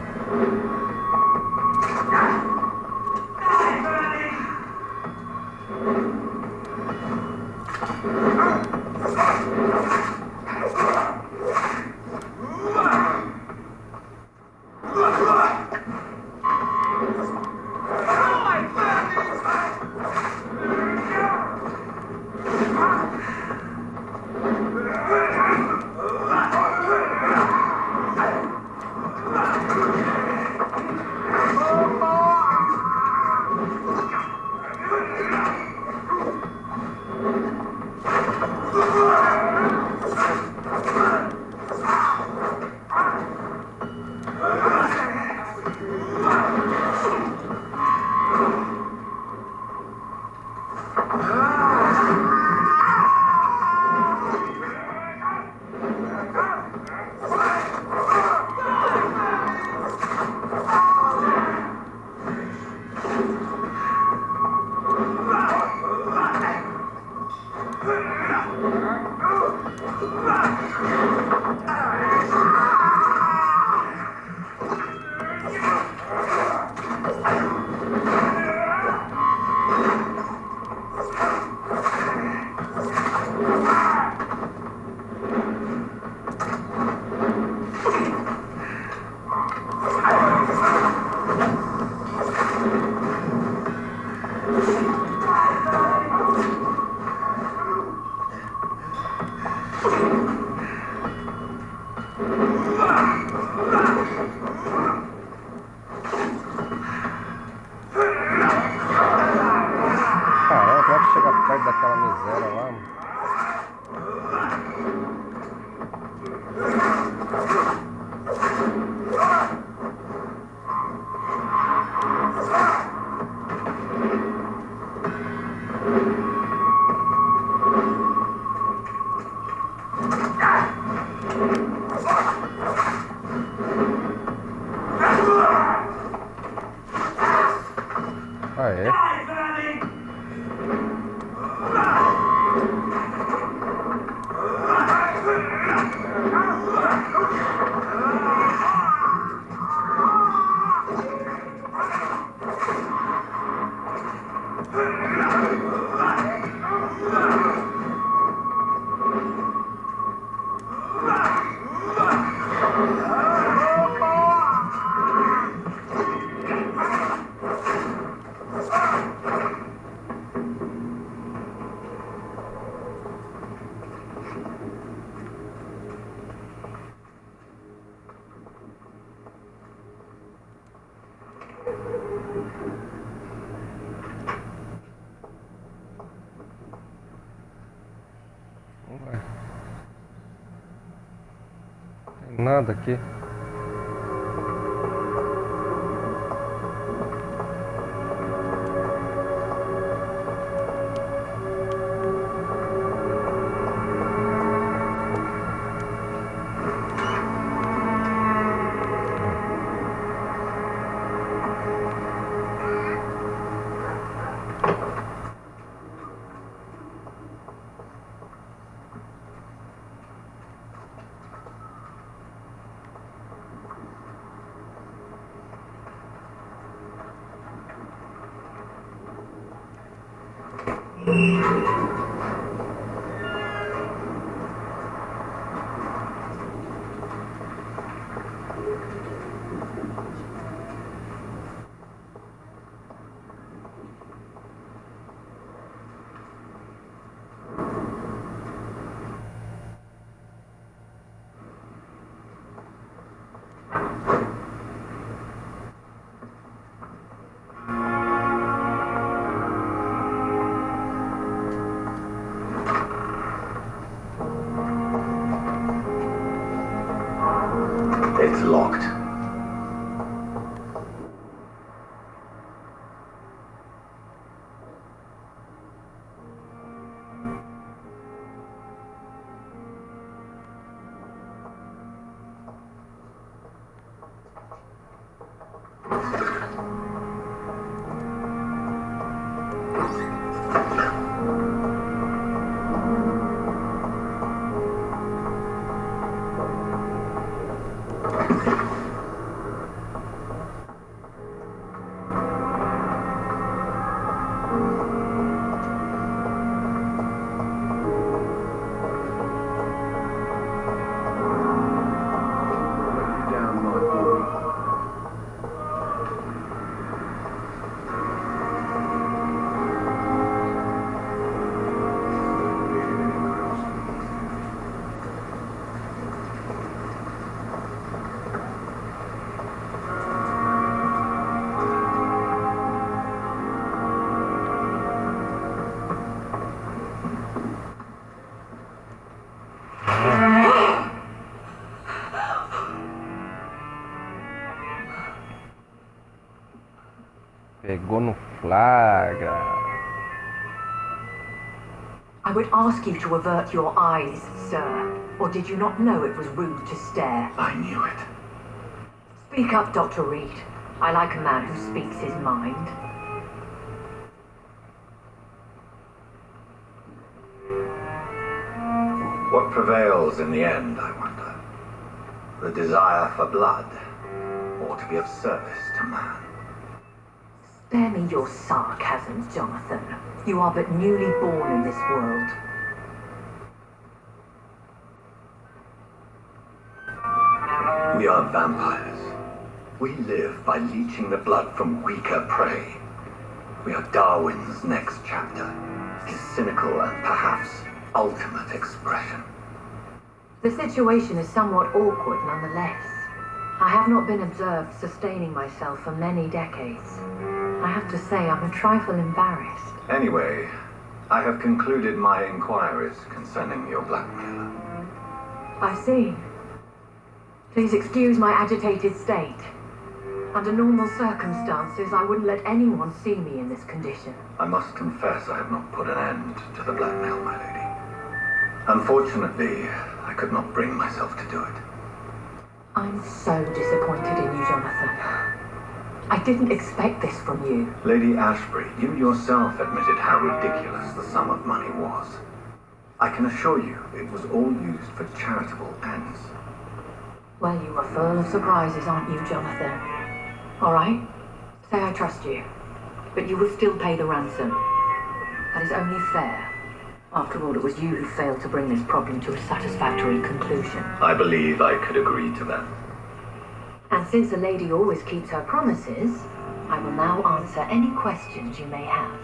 Caramba, como é que chega perto daquela miséria lá, mano? Ah, é? Ué. Não tem nada aqui. Pegou no flagra. I would ask you to avert your eyes, sir. Or did you not know it was rude to stare? I knew it. Speak up, Dr. Reed. I like a man who speaks his mind. What prevails in the end, I wonder? The desire for blood, or to be of service to man? Spare me your sarcasms, Jonathan. You are but newly born in this world. We are vampires. We live by leeching the blood from weaker prey. We are Darwin's next chapter, his cynical and perhaps ultimate expression. The situation is somewhat awkward nonetheless. I have not been observed sustaining myself for many decades. I have to say I'm a trifle embarrassed. Anyway, I have concluded my inquiries concerning your blackmailer. I see. Please excuse my agitated state. Under normal circumstances, I wouldn't let anyone see me in this condition. I must confess I have not put an end to the blackmail, my lady. Unfortunately, I could not bring myself to do it. I'm so disappointed in you, Jonathan. I didn't expect this from you. Lady Ashbury, you yourself admitted how ridiculous the sum of money was. I can assure you it was all used for charitable ends. Well, you are full of surprises, aren't you, Jonathan? All right, say I trust you, but you will still pay the ransom. That is only fair. After all, it was you who failed to bring this problem to a satisfactory conclusion. I believe I could agree to that. And since a lady always keeps her promises, I will now answer any questions you may have.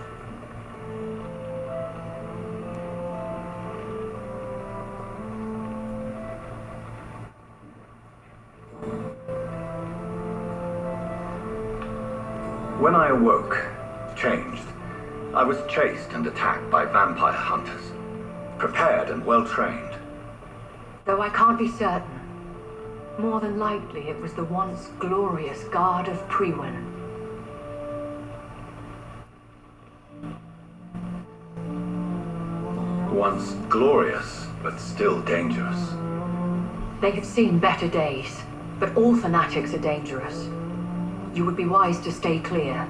When I awoke, changed, I was chased and attacked by vampire hunters, prepared and well-trained. Though I can't be certain, more than likely it was the once glorious Guard of Priwen. Once glorious, but still dangerous. They have seen better days, but all fanatics are dangerous. You would be wise to stay clear.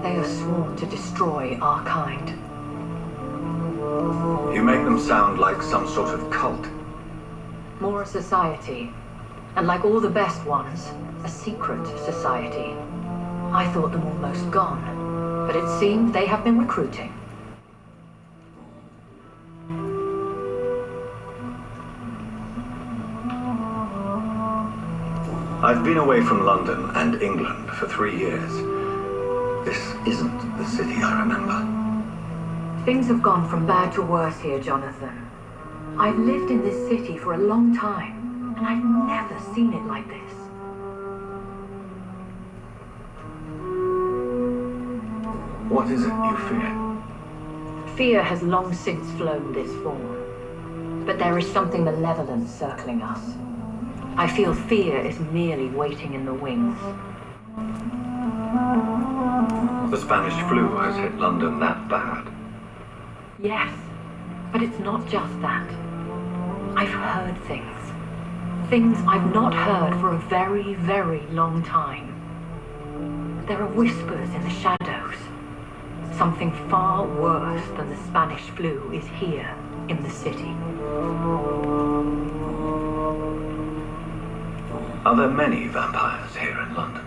They are sworn to destroy our kind. You make them sound like some sort of cult. More a society. And like all the best ones, a secret society. I thought them almost gone, but it seemed they have been recruiting. I've been away from London and England for 3 years. This isn't the city I remember. Things have gone from bad to worse here, Jonathan. I've lived in this city for a long time, and I've never seen it like this. What is it you fear? Fear has long since flown this form, but there is something malevolent circling us. I feel fear is merely waiting in the wings. The Spanish flu has hit London that bad. Yes, but it's not just that. I've heard things. Things I've not heard for a very, very long time. There are whispers in the shadows. Something far worse than the Spanish flu is here in the city. Are there many vampires here in London?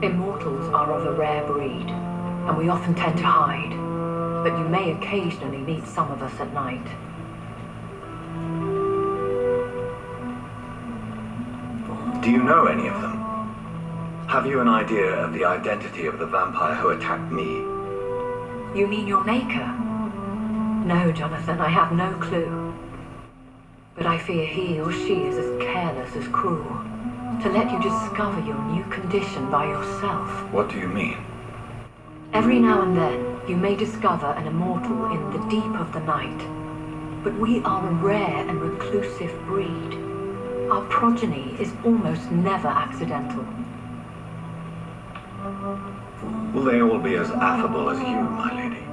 Immortals are of a rare breed, and we often tend to hide. But you may occasionally meet some of us at night. Do you know any of them? Have you an idea of the identity of the vampire who attacked me? You mean your maker? No, Jonathan, I have no clue. But I fear he or she is as careless as cruel. To let you discover your new condition by yourself. What do you mean? Every now and then, you may discover an immortal in the deep of the night. But we are a rare and reclusive breed. Our progeny is almost never accidental. Will they all be as affable as you, my lady?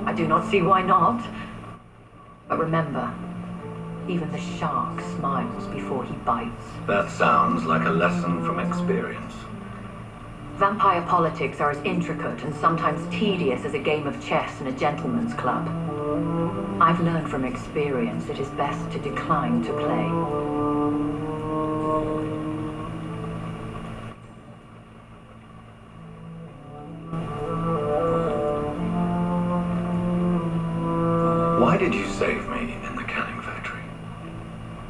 I do not see why not. But remember, even the shark smiles before he bites. That sounds like a lesson from experience. Vampire politics are as intricate and sometimes tedious as a game of chess in a gentleman's club. I've learned from experience it is best to decline to play. Why did you save me in the canning factory?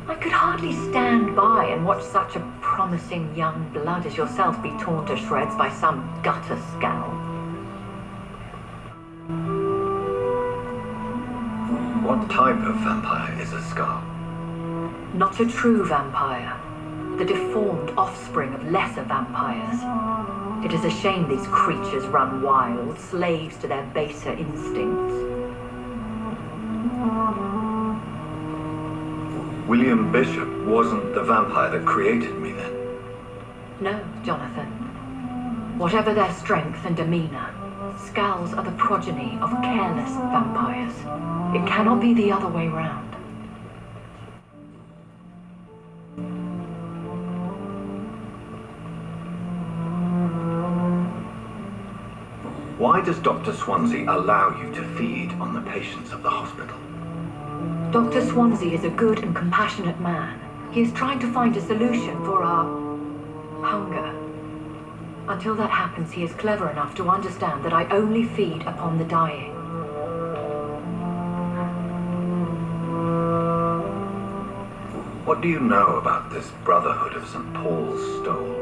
I could hardly stand by and watch such a promising young blood as yourself be torn to shreds by some gutter scowl. What type of vampire is a skull? Not a true vampire. The deformed offspring of lesser vampires. It is a shame these creatures run wild, slaves to their baser instincts. William Bishop wasn't the vampire that created me then? No, Jonathan. Whatever their strength and demeanor, Scowls are the progeny of careless vampires. It cannot be the other way round. Why does Dr. Swansea allow you to feed on the patients of the hospital? Dr. Swansea is a good and compassionate man. He is trying to find a solution for our hunger. Until that happens, he is clever enough to understand that I only feed upon the dying. What do you know about this Brotherhood of St. Paul's Stole?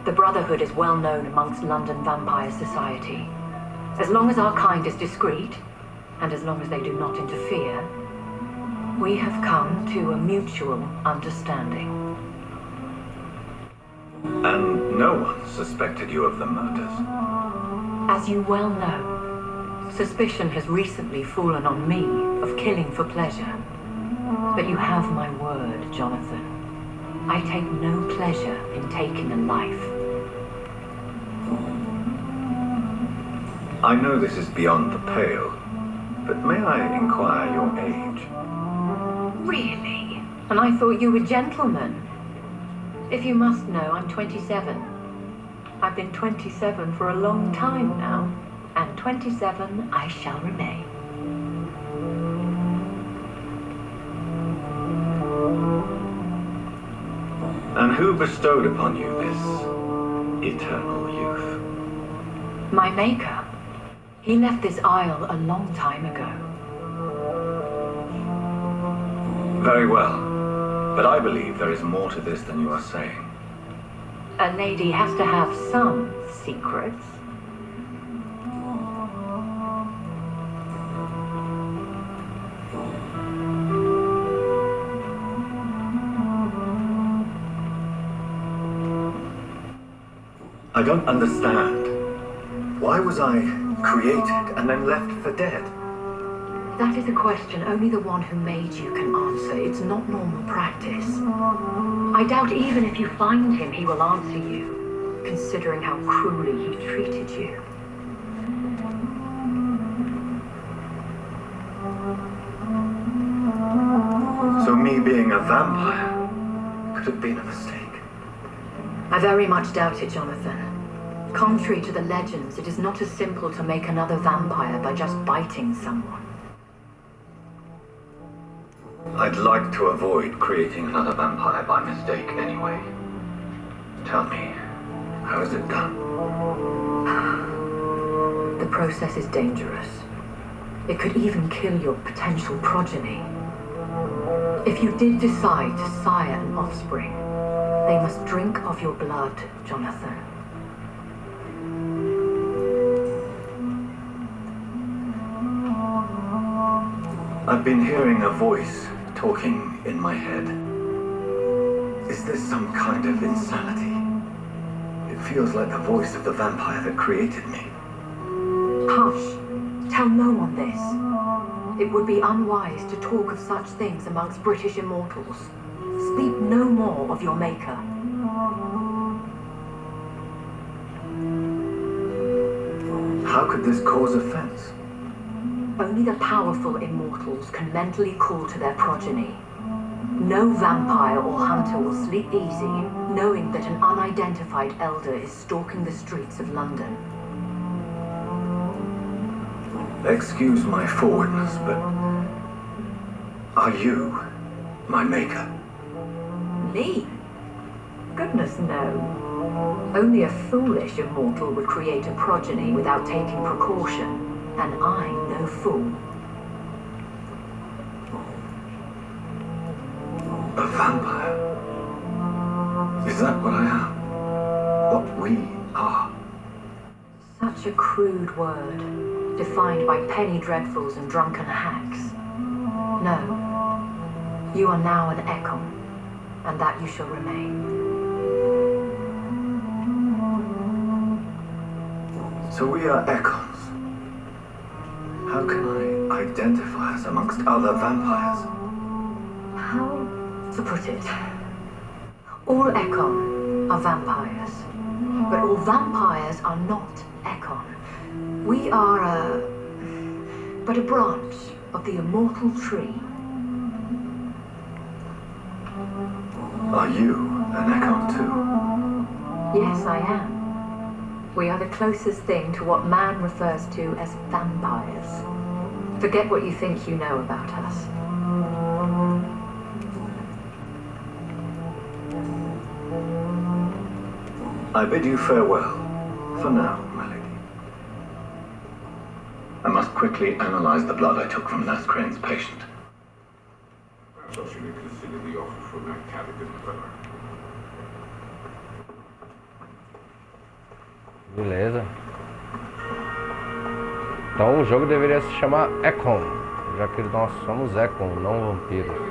The Brotherhood is well known amongst London Vampire Society. As long as our kind is discreet, and as long as they do not interfere, we have come to a mutual understanding. And no one suspected you of the murders? As you well know, suspicion has recently fallen on me of killing for pleasure. But you have my word, Jonathan. I take no pleasure in taking a life. I know this is beyond the pale, but may I inquire your age? Really? And I thought you were gentlemen. If you must know, I'm 27. I've been 27 for a long time now, and 27 I shall remain. And who bestowed upon you this eternal youth? My maker. He left this isle a long time ago. Very well. But I believe there is more to this than you are saying. A lady has to have some secrets. I don't understand. Why was I created and then left for dead? That is a question only the one who made you can answer. It's not normal practice. I doubt even if you find him, he will answer you, considering how cruelly he treated you. So me being a vampire could have been a mistake. I very much doubt it, Jonathan. Contrary to the legends, it is not as simple to make another vampire by just biting someone. I'd like to avoid creating another vampire by mistake anyway. Tell me, how is it done? The process is dangerous. It could even kill your potential progeny. If you did decide to sire an offspring, they must drink of your blood, Jonathan. I've been hearing a voice talking in my head. Is this some kind of insanity? It feels like the voice of the vampire that created me. Hush. Tell no one this. It would be unwise to talk of such things amongst British immortals. Speak no more of your maker. How could this cause offense? Only the powerful immortals can mentally call to their progeny. No vampire or hunter will sleep easy, knowing that an unidentified elder is stalking the streets of London. Excuse my forwardness, but are you my maker? Me? Goodness, no. Only a foolish immortal would create a progeny without taking precaution, and I'm no fool. A vampire? Is that what I am? What we are? Such a crude word, defined by penny dreadfuls and drunken hacks. No. You are now an Ekon, and that you shall remain. So we are Ekons. How can I identify us amongst other vampires? How to put it? All Ekon are vampires, but all vampires are not Ekon. We are but a branch of the immortal tree. Are you an Ekon too? Yes, I am. We are the closest thing to what man refers to as vampires. Forget what you think you know about us. I bid you farewell, for now, my lady. I must quickly analyze the blood I took from Nurse Crane's patient. Perhaps I should consider the offer from that Cadigan fella. Beleza. Então o jogo deveria se chamar Ekon, já que nós somos Ekon, não vampiros.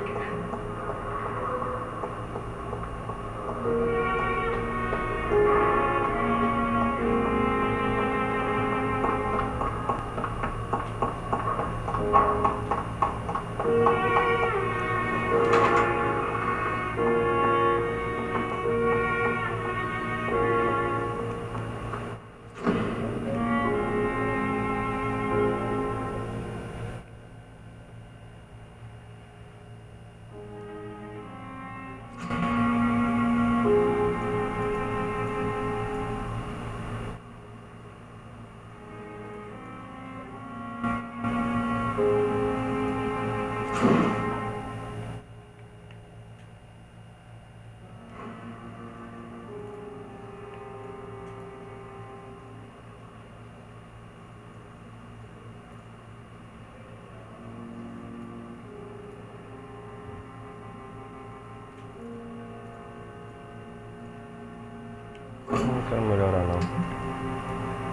Não quero melhorar não.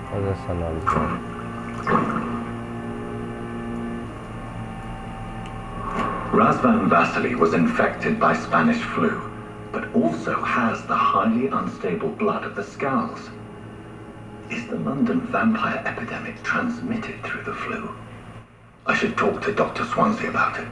Fazer essa análise. Razvan Vasily was infected by Spanish flu, but also has the highly unstable blood of the Scowls. Is the London vampire epidemic transmitted through the flu? I should talk to Dr. Swansea about it.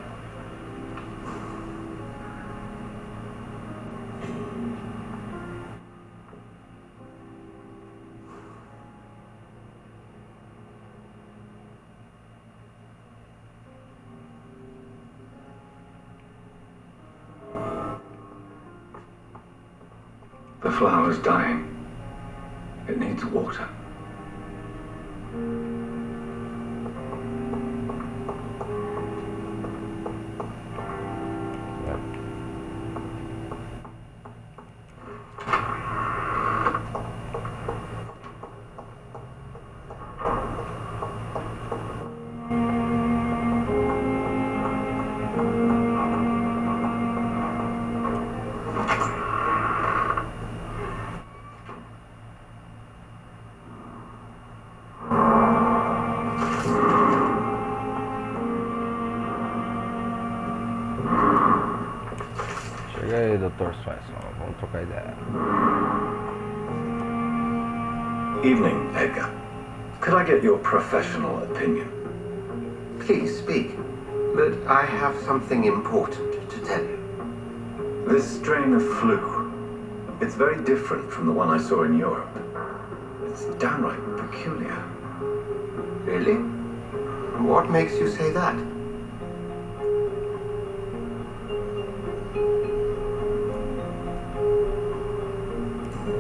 The flower's dying. It needs water. Chega aí, Dr. Swenson, vamos trocar ideia. Evening, Edgar. Could I get your professional opinion? Please speak, but I have something important to tell you. This strain of flu, it's very different from the one I saw in Europe. It's downright peculiar. Really? What makes you say that?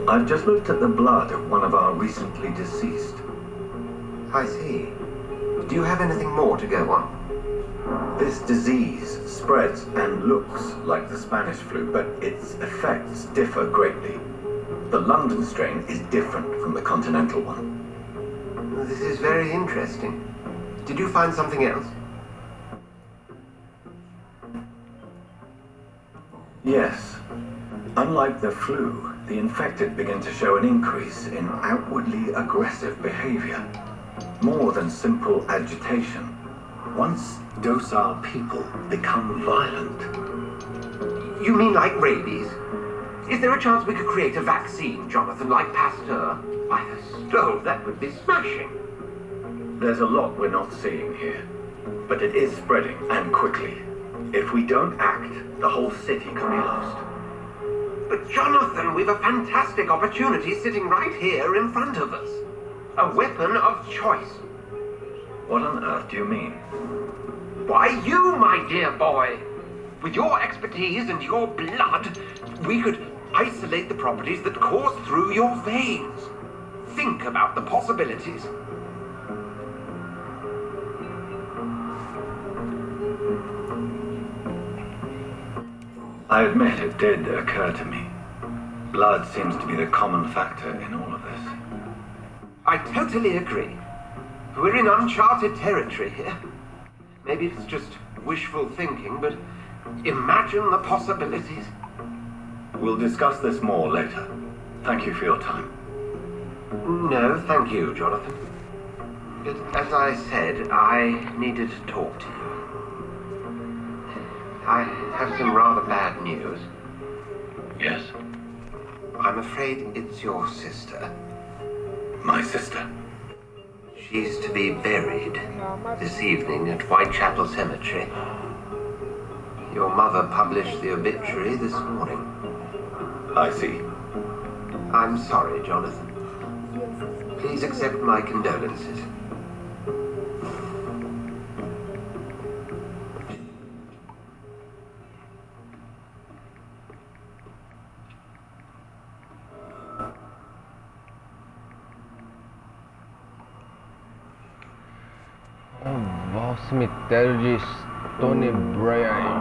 I've just looked at the blood of one of our recently deceased. I see. Do you have anything more to go on? This disease spreads and looks like the Spanish flu, but its effects differ greatly. The London strain is different from the continental one. This is very interesting. Did you find something else? Yes. Unlike the flu, the infected begin to show an increase in outwardly aggressive behavior, more than simple agitation. Once docile people become violent. You mean like rabies? Is there a chance we could create a vaccine, Jonathan, like Pasteur? By the stove, that would be smashing. There's a lot we're not seeing here, but it is spreading, and quickly. If we don't act, the whole city could be lost. But Jonathan, we've a fantastic opportunity sitting right here in front of us. A weapon of choice. What on earth do you mean? Why, you, my dear boy. With your expertise and your blood, we could isolate the properties that course through your veins. Think about the possibilities. I admit it did occur to me. Blood seems to be the common factor in all of this. I totally agree. We're in uncharted territory here. Maybe it's just wishful thinking, but imagine the possibilities. We'll discuss this more later. Thank you for your time. No, thank you, Jonathan. But as I said, I needed to talk to you. I have some rather bad news. Yes? I'm afraid it's your sister. My sister? She's to be buried this evening at Whitechapel Cemetery. Your mother published the obituary this morning. I see. I'm sorry, Jonathan. Please accept my condolences. Ao cemitério de Stonebridge.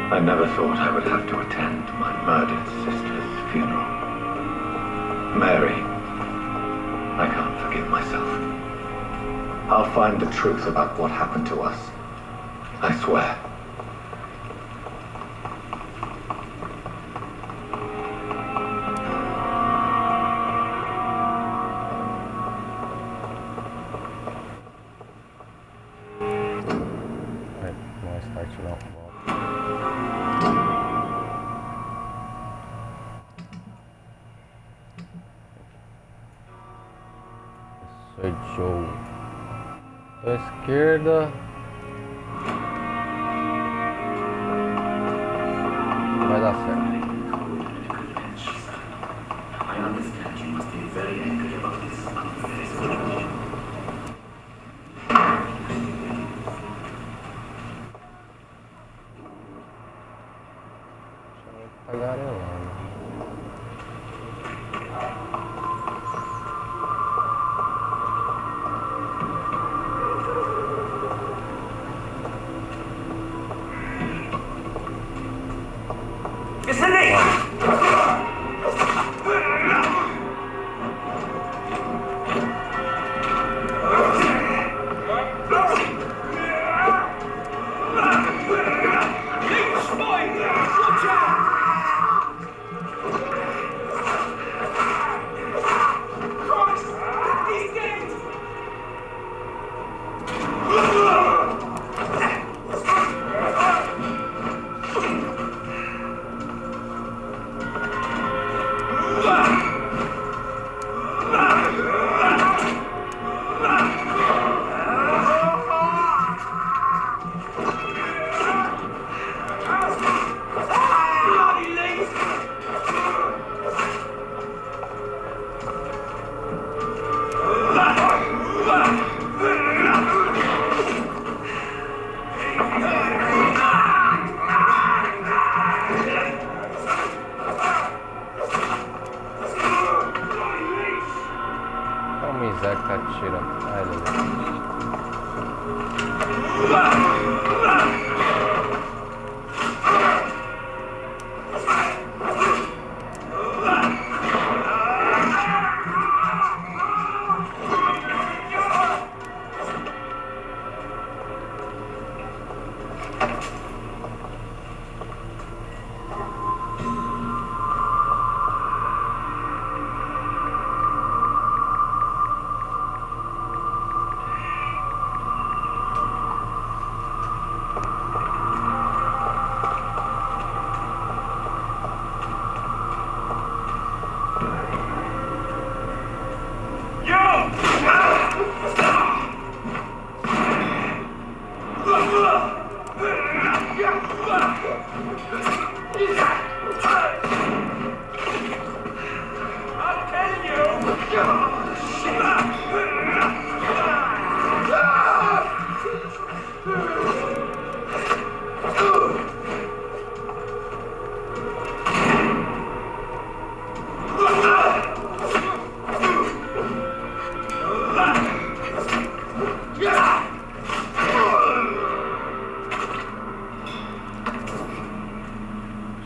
I never thought I would have to attend my murdered sister's funeral. Mary, I can't forgive myself. I'll find the truth about what happened to us. I swear. Mais tarde não. Sou Joe. À esquerda. Vai dar certo. Tagarelando.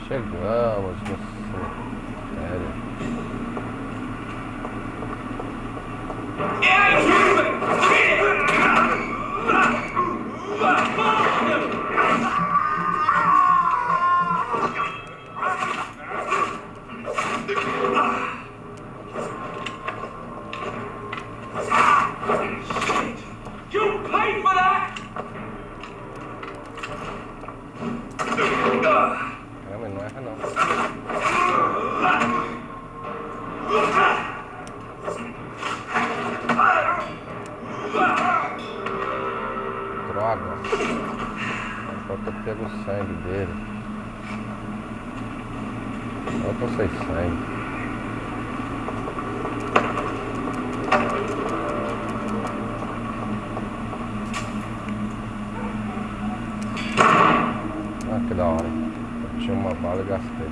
Chegamos no cemitério. Pega o sangue dele. Eu tô sem sangue. Ah, que da hora. Eu tinha uma bala e gastei.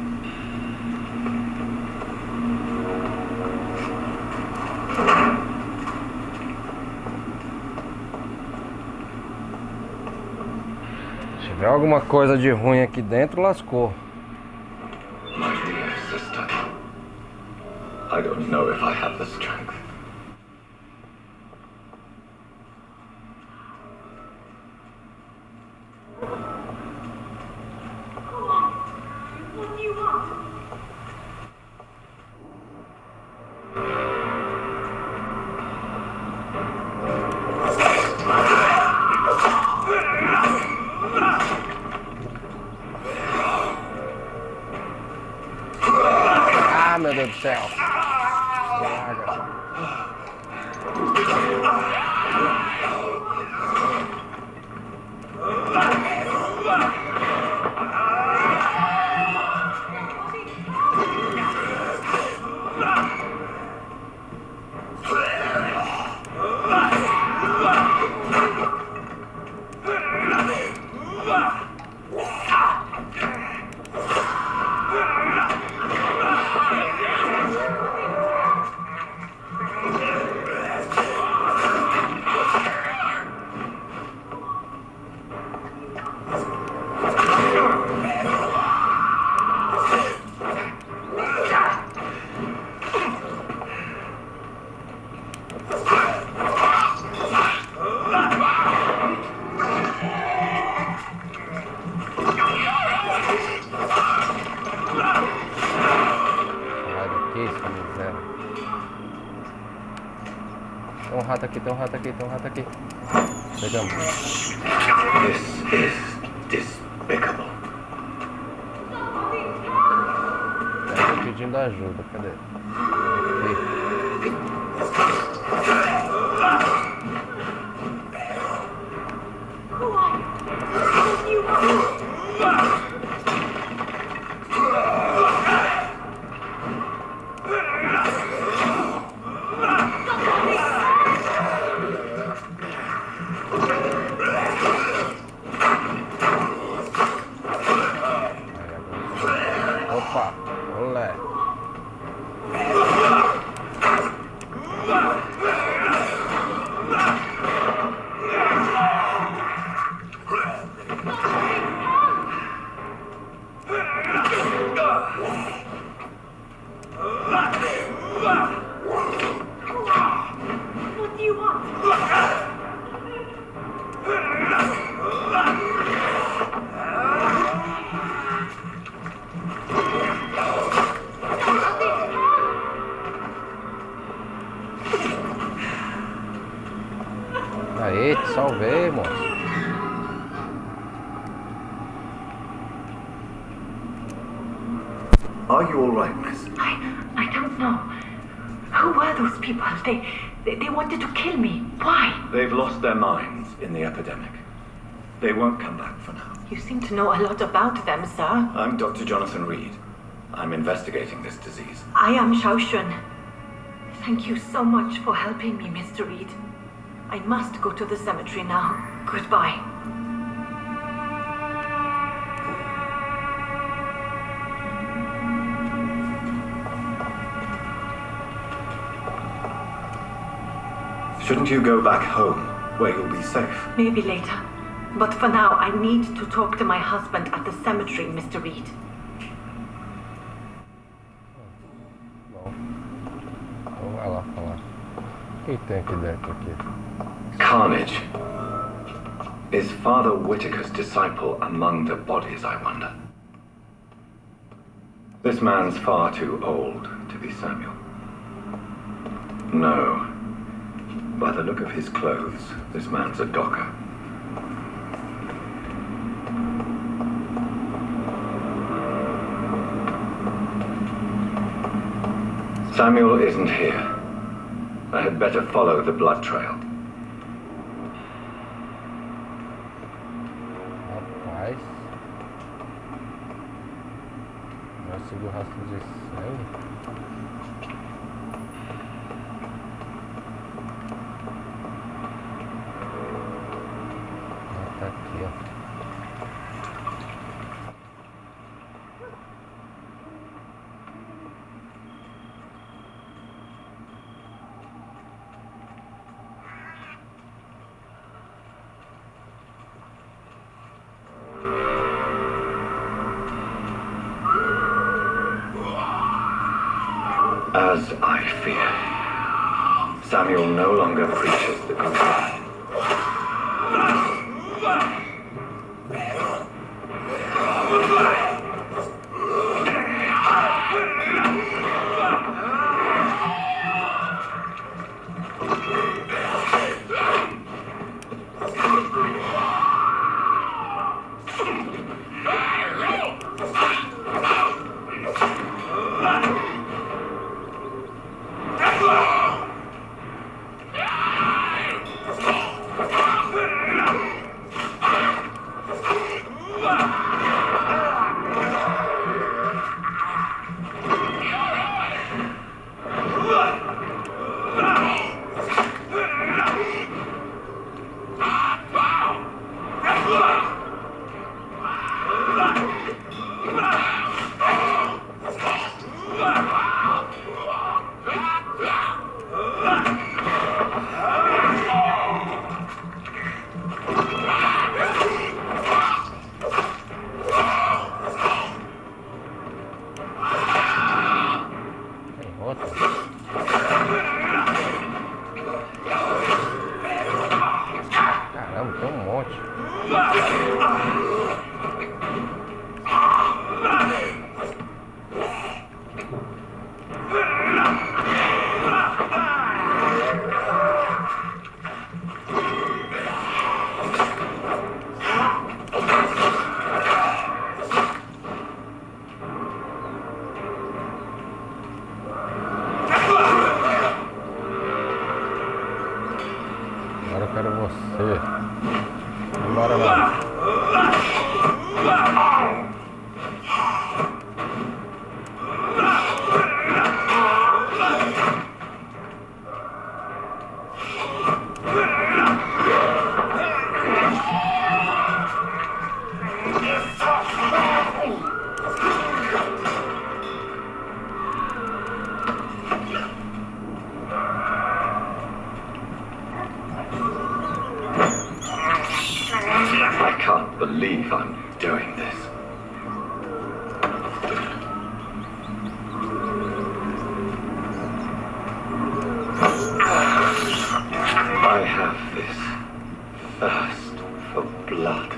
Se tiver alguma coisa de ruim aqui dentro, lascou. My dear sister, I don't know if I have the strength. Meu Deus do céu. Droga. Tem um rato aqui. Pegamos. This is despicable. Tá pedindo ajuda, cadê? Aqui. Opa, olé. What do you want? Aê, te salvei, moço. Are you all right, miss? I don't know. Who were those people? They wanted to kill me. Why? They've lost their minds in the epidemic. They won't come back for now. You seem to know a lot about them, sir. I'm Dr. Jonathan Reed. I'm investigating this disease. I am Xiaoxun. Thank you so much for helping me, Mr. Reed. I must go to the cemetery now. Goodbye. Shouldn't you go back home, where you'll be safe? Maybe later. But for now, I need to talk to my husband at the cemetery, Mr. Reed. Bom, então vai lá falar. O que tem aqui dentro aqui? Carnage. Is Father Whitaker's disciple among the bodies, I wonder? This man's far too old to be Samuel. No. By the look of his clothes, this man's a docker. Samuel isn't here. I had better follow the blood trail. Rapaz. Vai seguir o rastro de sangue. Tá aqui, ó. As I fear, Samuel no longer preaches the gospel. Caramba, tem um monte. Agora eu quero você. Bora lá. I can't believe I'm doing this. I have this thirst for blood.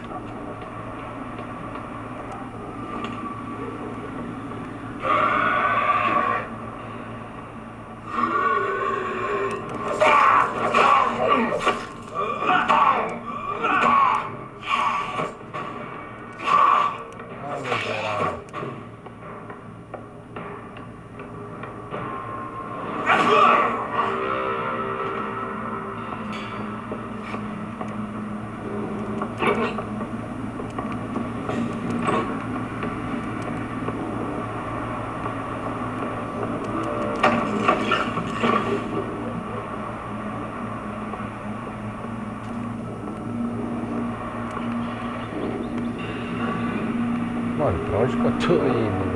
Mano, pra onde que eu tô indo?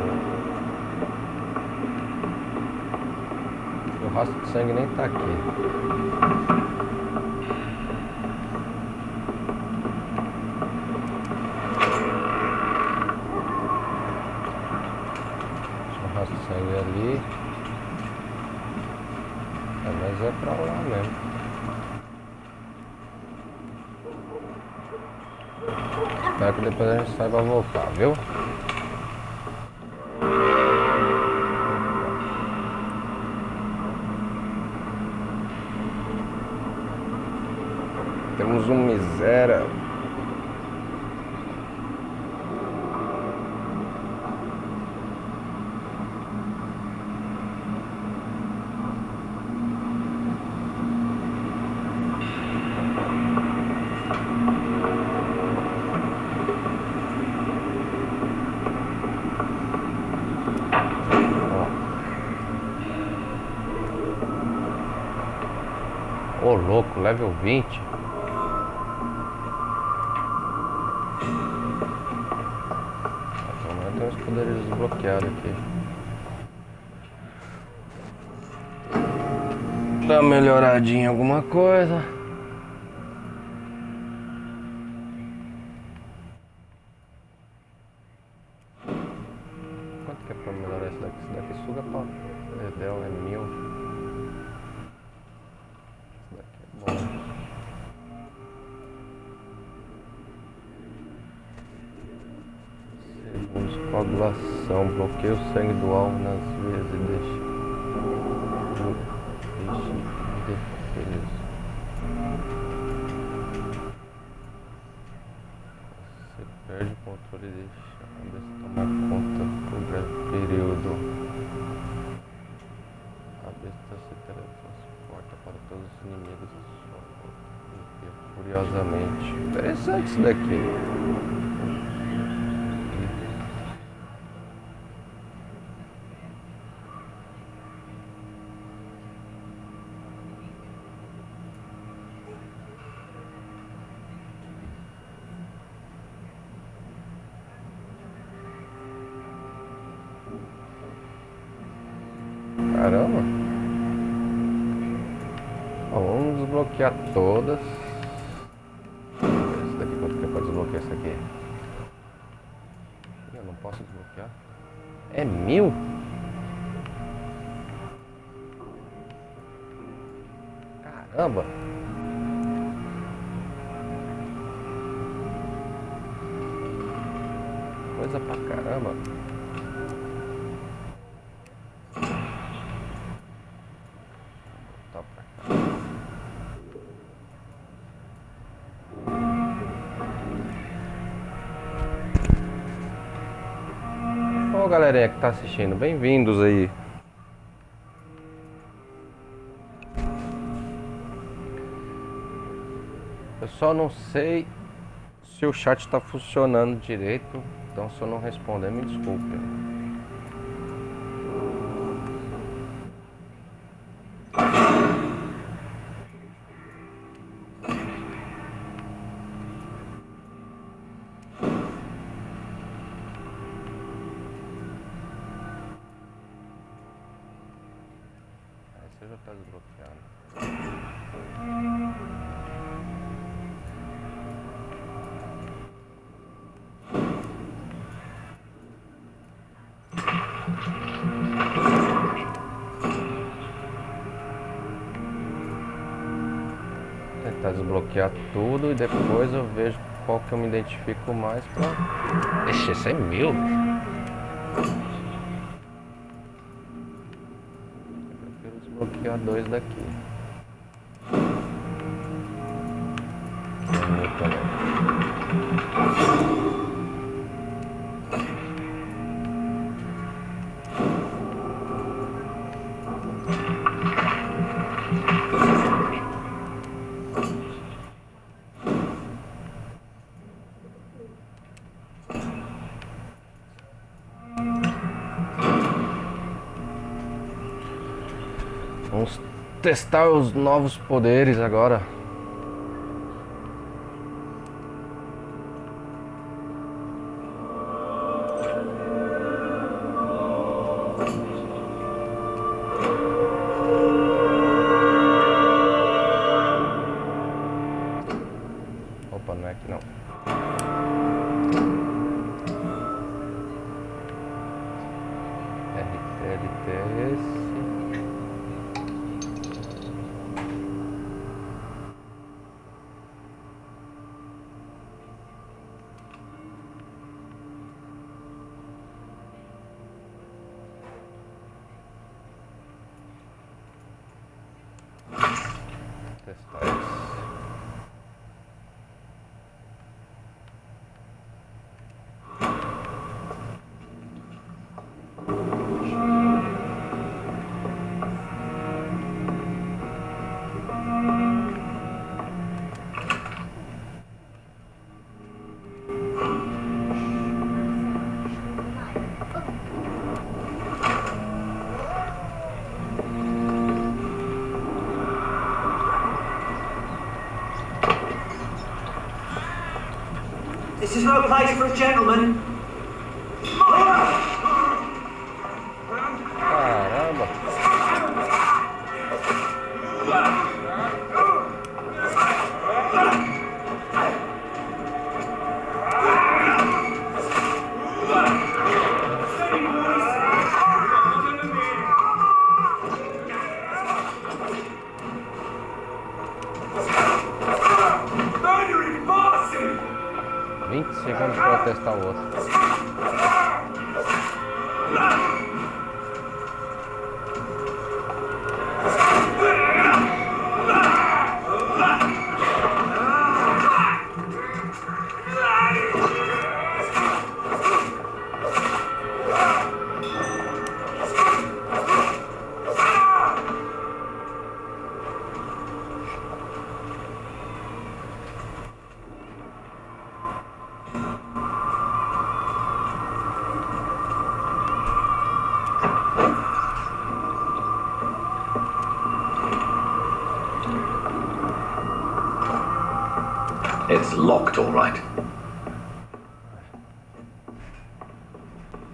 O rastro de sangue nem tá aqui. Deixa o rastro de sangue ali. Mas é pra lá mesmo. Espero que depois a gente saiba voltar, viu? Temos um Mizeras. Ô louco, level 20. Pelo menos tem os poderes desbloqueados aqui. Dá uma melhoradinha em alguma coisa. Quanto que é pra melhorar esse daqui? Esse daqui suga pra level, é 1000. Coagulação, bloqueia o sangue do alvo nas veias e deixa indefeso. Você perde o controle e deixa a cabeça tomar conta por breve período. A besta se teletransporta para todos os inimigos furiosamente. Interessante isso daqui. Caramba. Ó, vamos desbloquear todas. Esse daqui, quanto tempo pra desbloquear isso aqui? Eu não posso desbloquear. É 1000? Caramba. Coisa pra caramba. Vou botar pra cá. Ó, galerinha que tá assistindo, bem-vindos aí. Eu só não sei se o chat tá funcionando direito, então se eu não responder, me desculpe. Você já tá desbloqueado. Tentar desbloquear tudo e depois eu vejo qual que eu me identifico mais pra... Ixi, esse é 1000. Eu prefiro desbloquear 2 daqui. Vamos testar os novos poderes agora. Opa, não é aqui não. LTS. Testar isso. This is no place for a gentleman. Caramba. Murdering bosses! 20 segundos para testar o outro. It's locked, all right.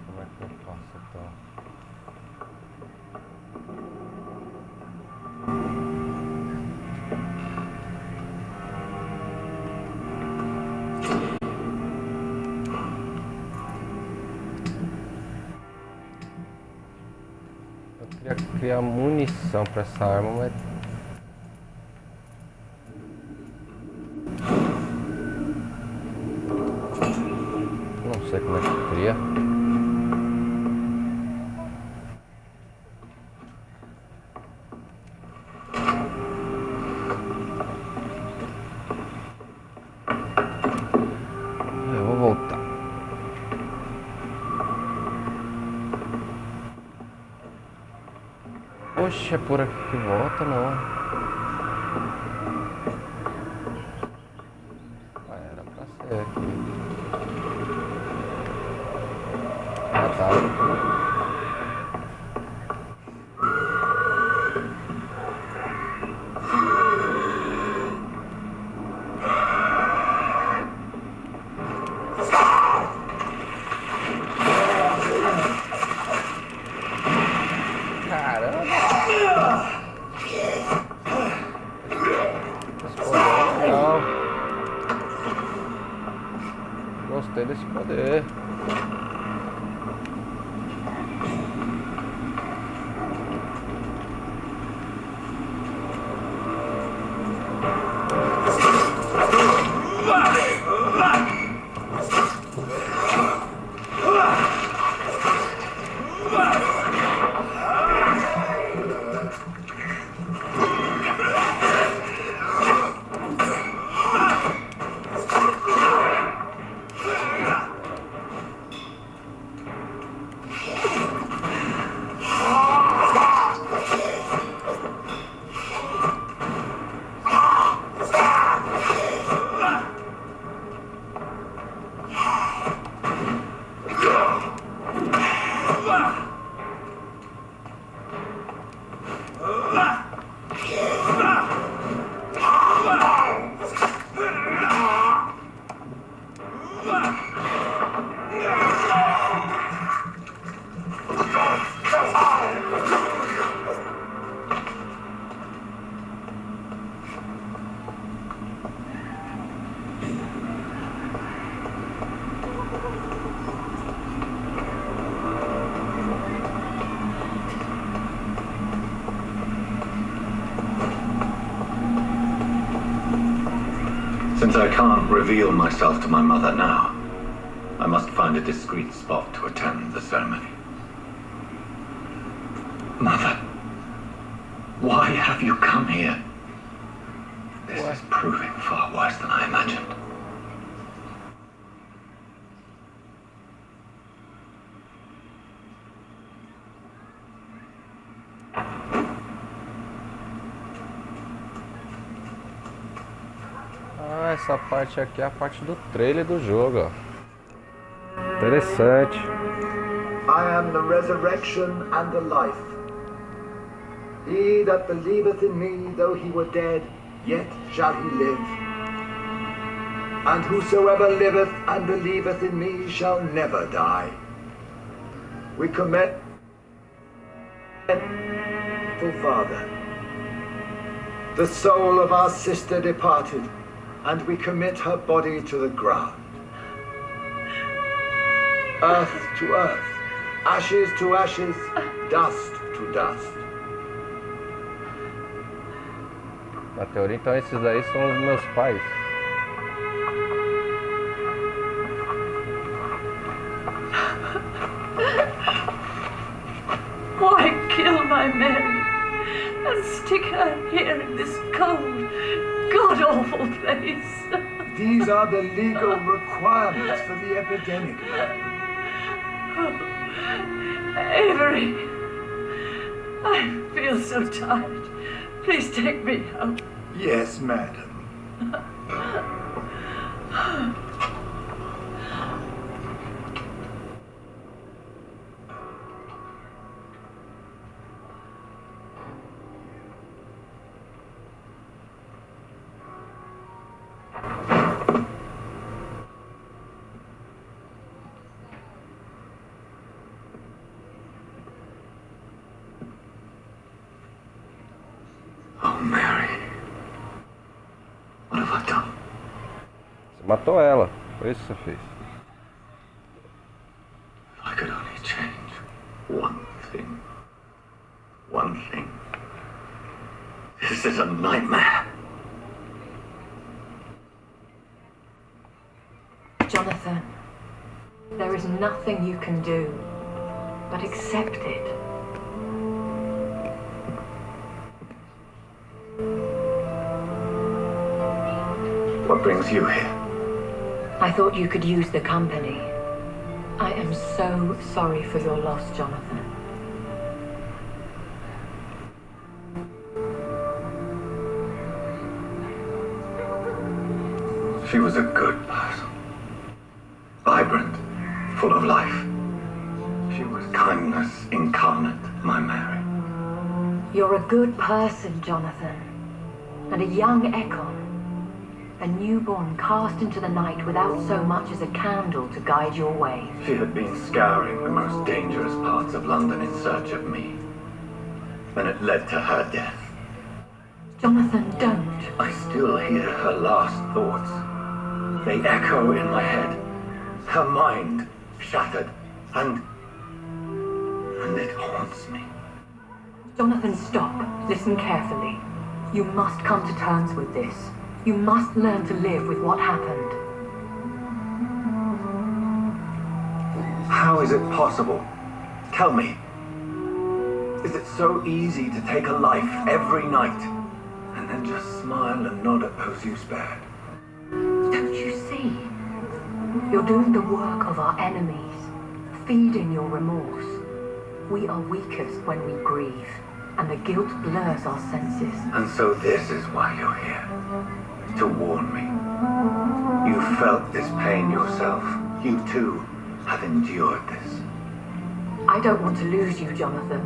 Como é que eu faço então? Queria criar munição pra essa arma, mas... não sei como é que cria. Eu vou voltar. Poxa, é por aqui que volta, não. Ah, era pra ser aqui. Ah, tá. Gostei desse poder. Since I can't reveal myself to my mother now, I must find a discreet spot to attend the ceremony. Mother, why have you come here? This is proving far worse than I imagined. Ah, essa parte aqui é a parte do trailer do jogo, ó. Interessante. I am the resurrection and the life. He that believeth in me, though he were dead, yet shall he live. And whosoever liveth and believeth in me shall never die. We commit to Father, the soul of our sister departed, and we commit her body to the ground. Earth to earth, ashes to ashes, dust to dust. Na teoria, então, esses aí são os meus pais. Why kill my Mary and stick her here in this cold, god-awful place? These are the legal requirements for the epidemic. Avery, I feel so tired. Please take me home. Yes, madam. Oh, Mary. What have I done? Você matou ela. Foi isso que você fez. If I could only change one thing. This is a nightmare. Jonathan, there is nothing you can do but accept it. What brings you here? I thought you could use the company. I am so sorry for your loss, Jonathan. She was a good person. Vibrant, full of life. She was kindness incarnate, my Mary. You're a good person, Jonathan. And a young Ekon. A newborn cast into the night without so much as a candle to guide your way. She had been scouring the most dangerous parts of London in search of me. And it led to her death. Jonathan, don't. I still hear her last thoughts. They echo in my head. Her mind shattered, and it haunts me. Jonathan, stop. Listen carefully. You must come to terms with this. You must learn to live with what happened. How is it possible? Tell me. Is it so easy to take a life every night and then just smile and nod at those you spared? Don't you see? You're doing the work of our enemies, feeding your remorse. We are weakest when we grieve, and the guilt blurs our senses. And so this is why you're here. To warn me. You felt this pain yourself. You too have endured this. I don't want to lose you, Jonathan.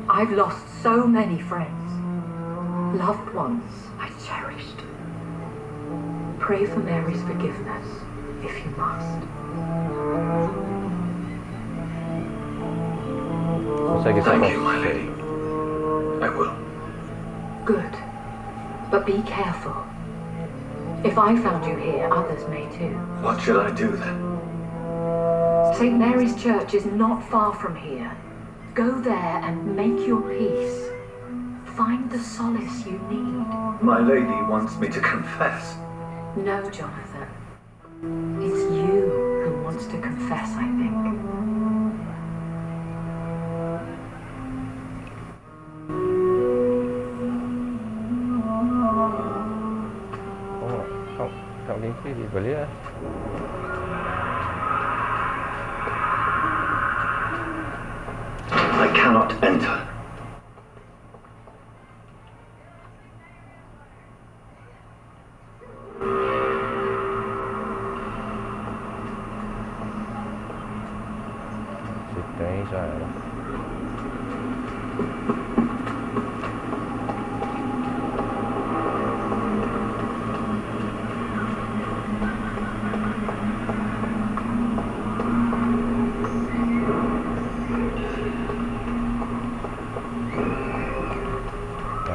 I've lost so many friends. Loved ones I cherished. Pray for Mary's forgiveness, if you must. Thank you, my lady. I will. Good. But be careful. If I found you here, others may too. What should I do then? St. Mary's Church is not far from here. Go there and make your peace. Find the solace you need. My lady wants me to confess. No, Jonathan. It's you who wants to confess, I think. Alguém em perigo ali, é? I cannot enter. Se tem, já era.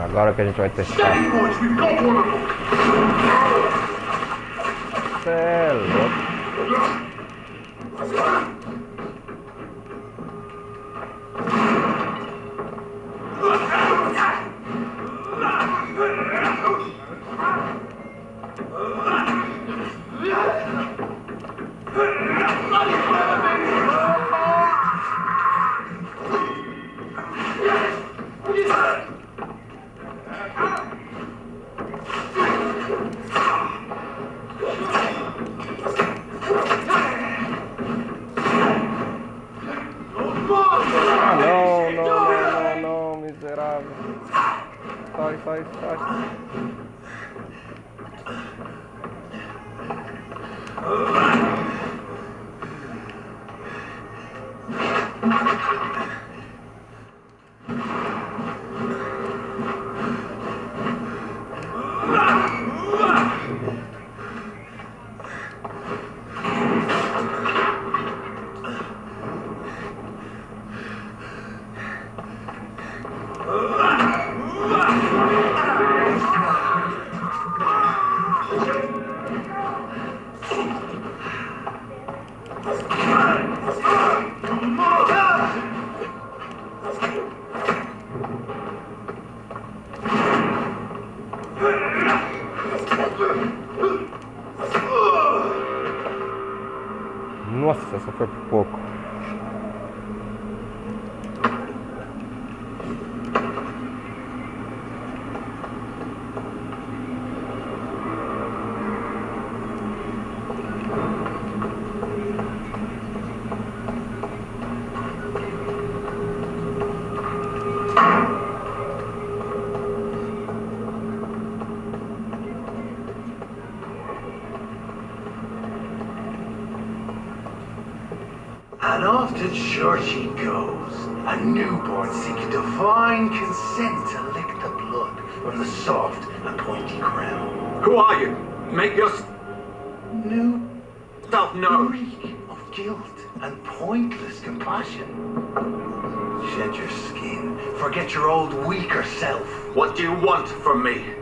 Agora que a gente vai testar. Cê é louco. Não, miserável. Sai. Nossa, essa foi por pouco. And off to church he goes, a newborn seeking divine consent to lick the blood from the soft and pointy crown. Who are you? Make your New self known. reek of guilt and pointless compassion. Shed your skin, forget your old weaker self. What do you want from me?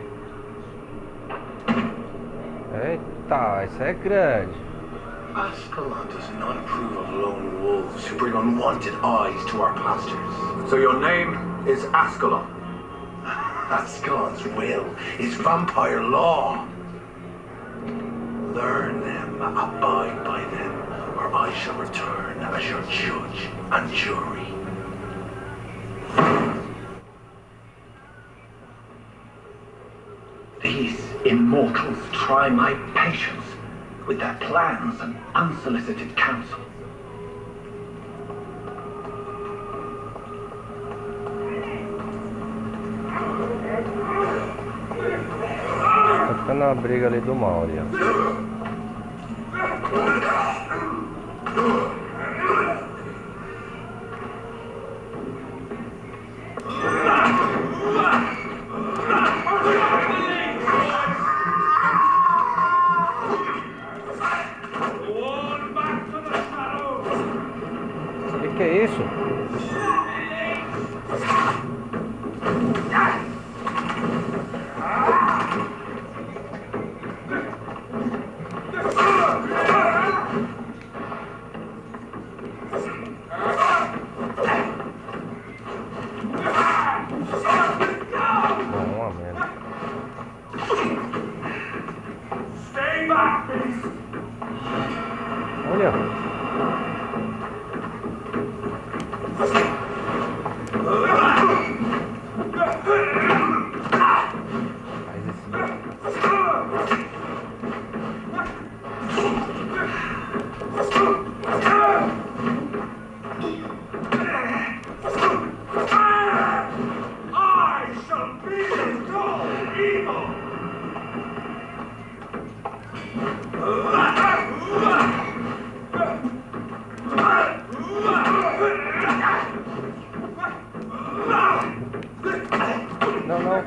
Eita, isso é grande. Ascalon does not approve of lone wolves who bring unwanted eyes to our pastures. So your name is Ascalon. Ascalon's will is vampire law. Learn them, abide by them, or I shall return as your judge and jury. These immortals try my patience with their plans and unsolicited counsel. Tá ficando a briga ali do mal ali, ó. Que é isso? Uma merda. Olha. Não, não.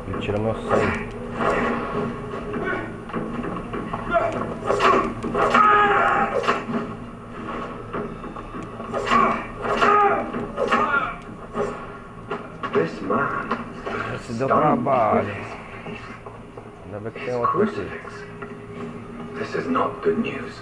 Ele tira meu sangue. This man. Esse deu trabalho. Ainda bem que tem outro aqui. This is not good news.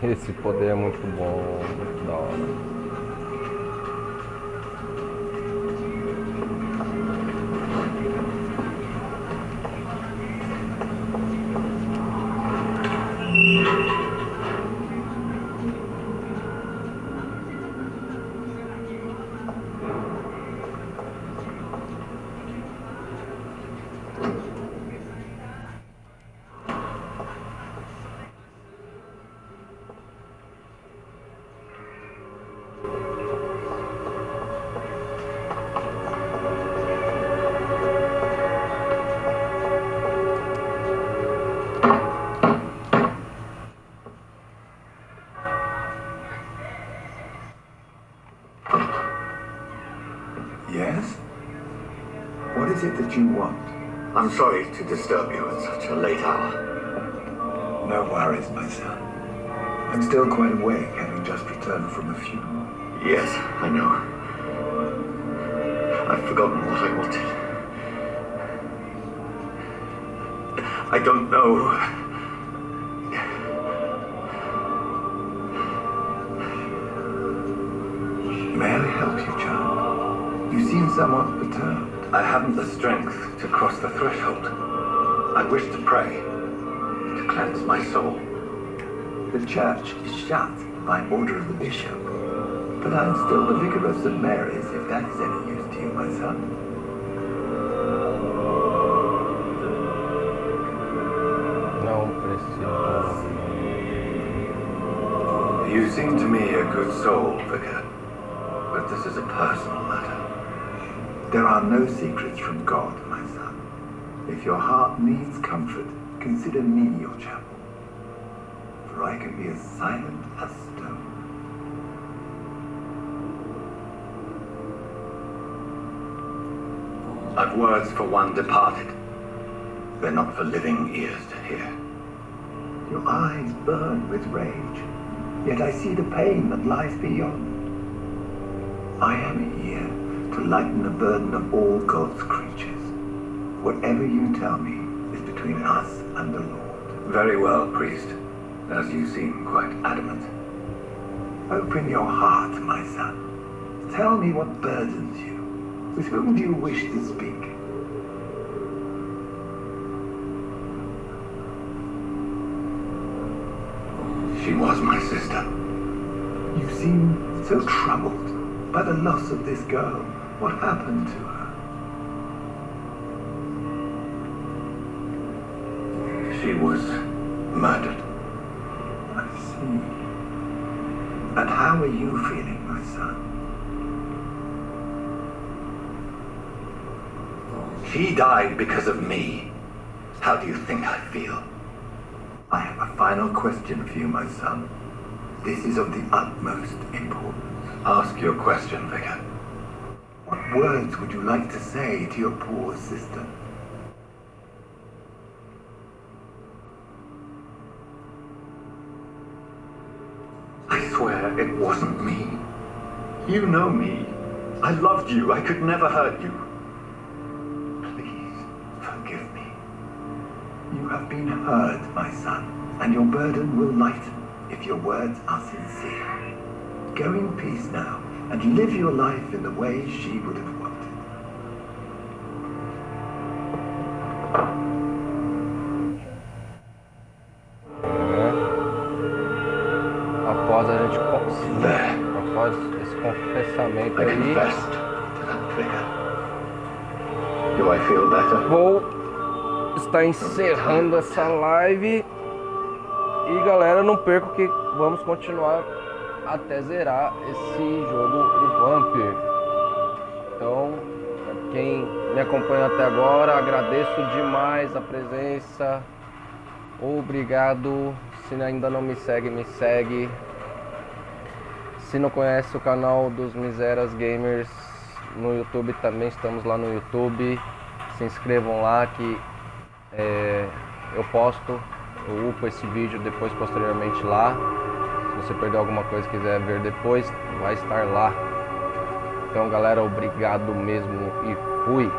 Esse poder é muito bom, muito da hora. I'm sorry to disturb you at such a late hour. No worries, my son. I'm still quite awake, having just returned from a funeral. Yes, I know. I've forgotten what I wanted. I don't know. May I help you, child? You seem somewhat perturbed. I haven't the strength to cross the threshold. I wish to pray, to cleanse my soul. The church is shut by order of the bishop. But I'm still the vicar of St. Mary's, if that is any use to you, my son. Não preciso. You seem to me a good soul, vicar. But this is a personal matter. There are no secrets from God, my son. If your heart needs comfort, consider me your chapel. For I can be as silent as stone. I've words for one departed. They're not for living ears to hear. Your eyes burn with rage, yet I see the pain that lies beyond. I am here to lighten the burden of all God's creatures. Whatever you tell me is between us and the Lord. Very well, priest, as you seem quite adamant. Open your heart, my son. Tell me what burdens you. With whom do you wish to speak? She was my sister. You seem so troubled by the loss of this girl. What happened to her? She was murdered. I see. And how are you feeling, my son? She died because of me. How do you think I feel? I have a final question for you, my son. This is of the utmost importance. Ask your question, vicar. What words would you like to say to your poor sister? I swear it wasn't me. You know me. I loved you. I could never hurt you. Forgive me. You have been heard, my son, and your burden will lighten if your words are sincere. Go in peace now, and live your life in the way she would have wanted. Após a gente após esse confessamento aí, do I feel better? Vou estar encerrando essa live. E galera, não perca que vamos continuar até zerar esse jogo do Vampyr. Então, quem me acompanha até agora, agradeço demais a presença. Obrigado. Se ainda não me segue, me segue. Se não conhece o canal dos Mizeras Gamers no YouTube, também estamos lá no YouTube. Se inscrevam lá que eu posto, eu upo esse vídeo depois posteriormente lá. Se você perdeu alguma coisa e quiser ver depois, vai estar lá. Então galera, obrigado mesmo e fui!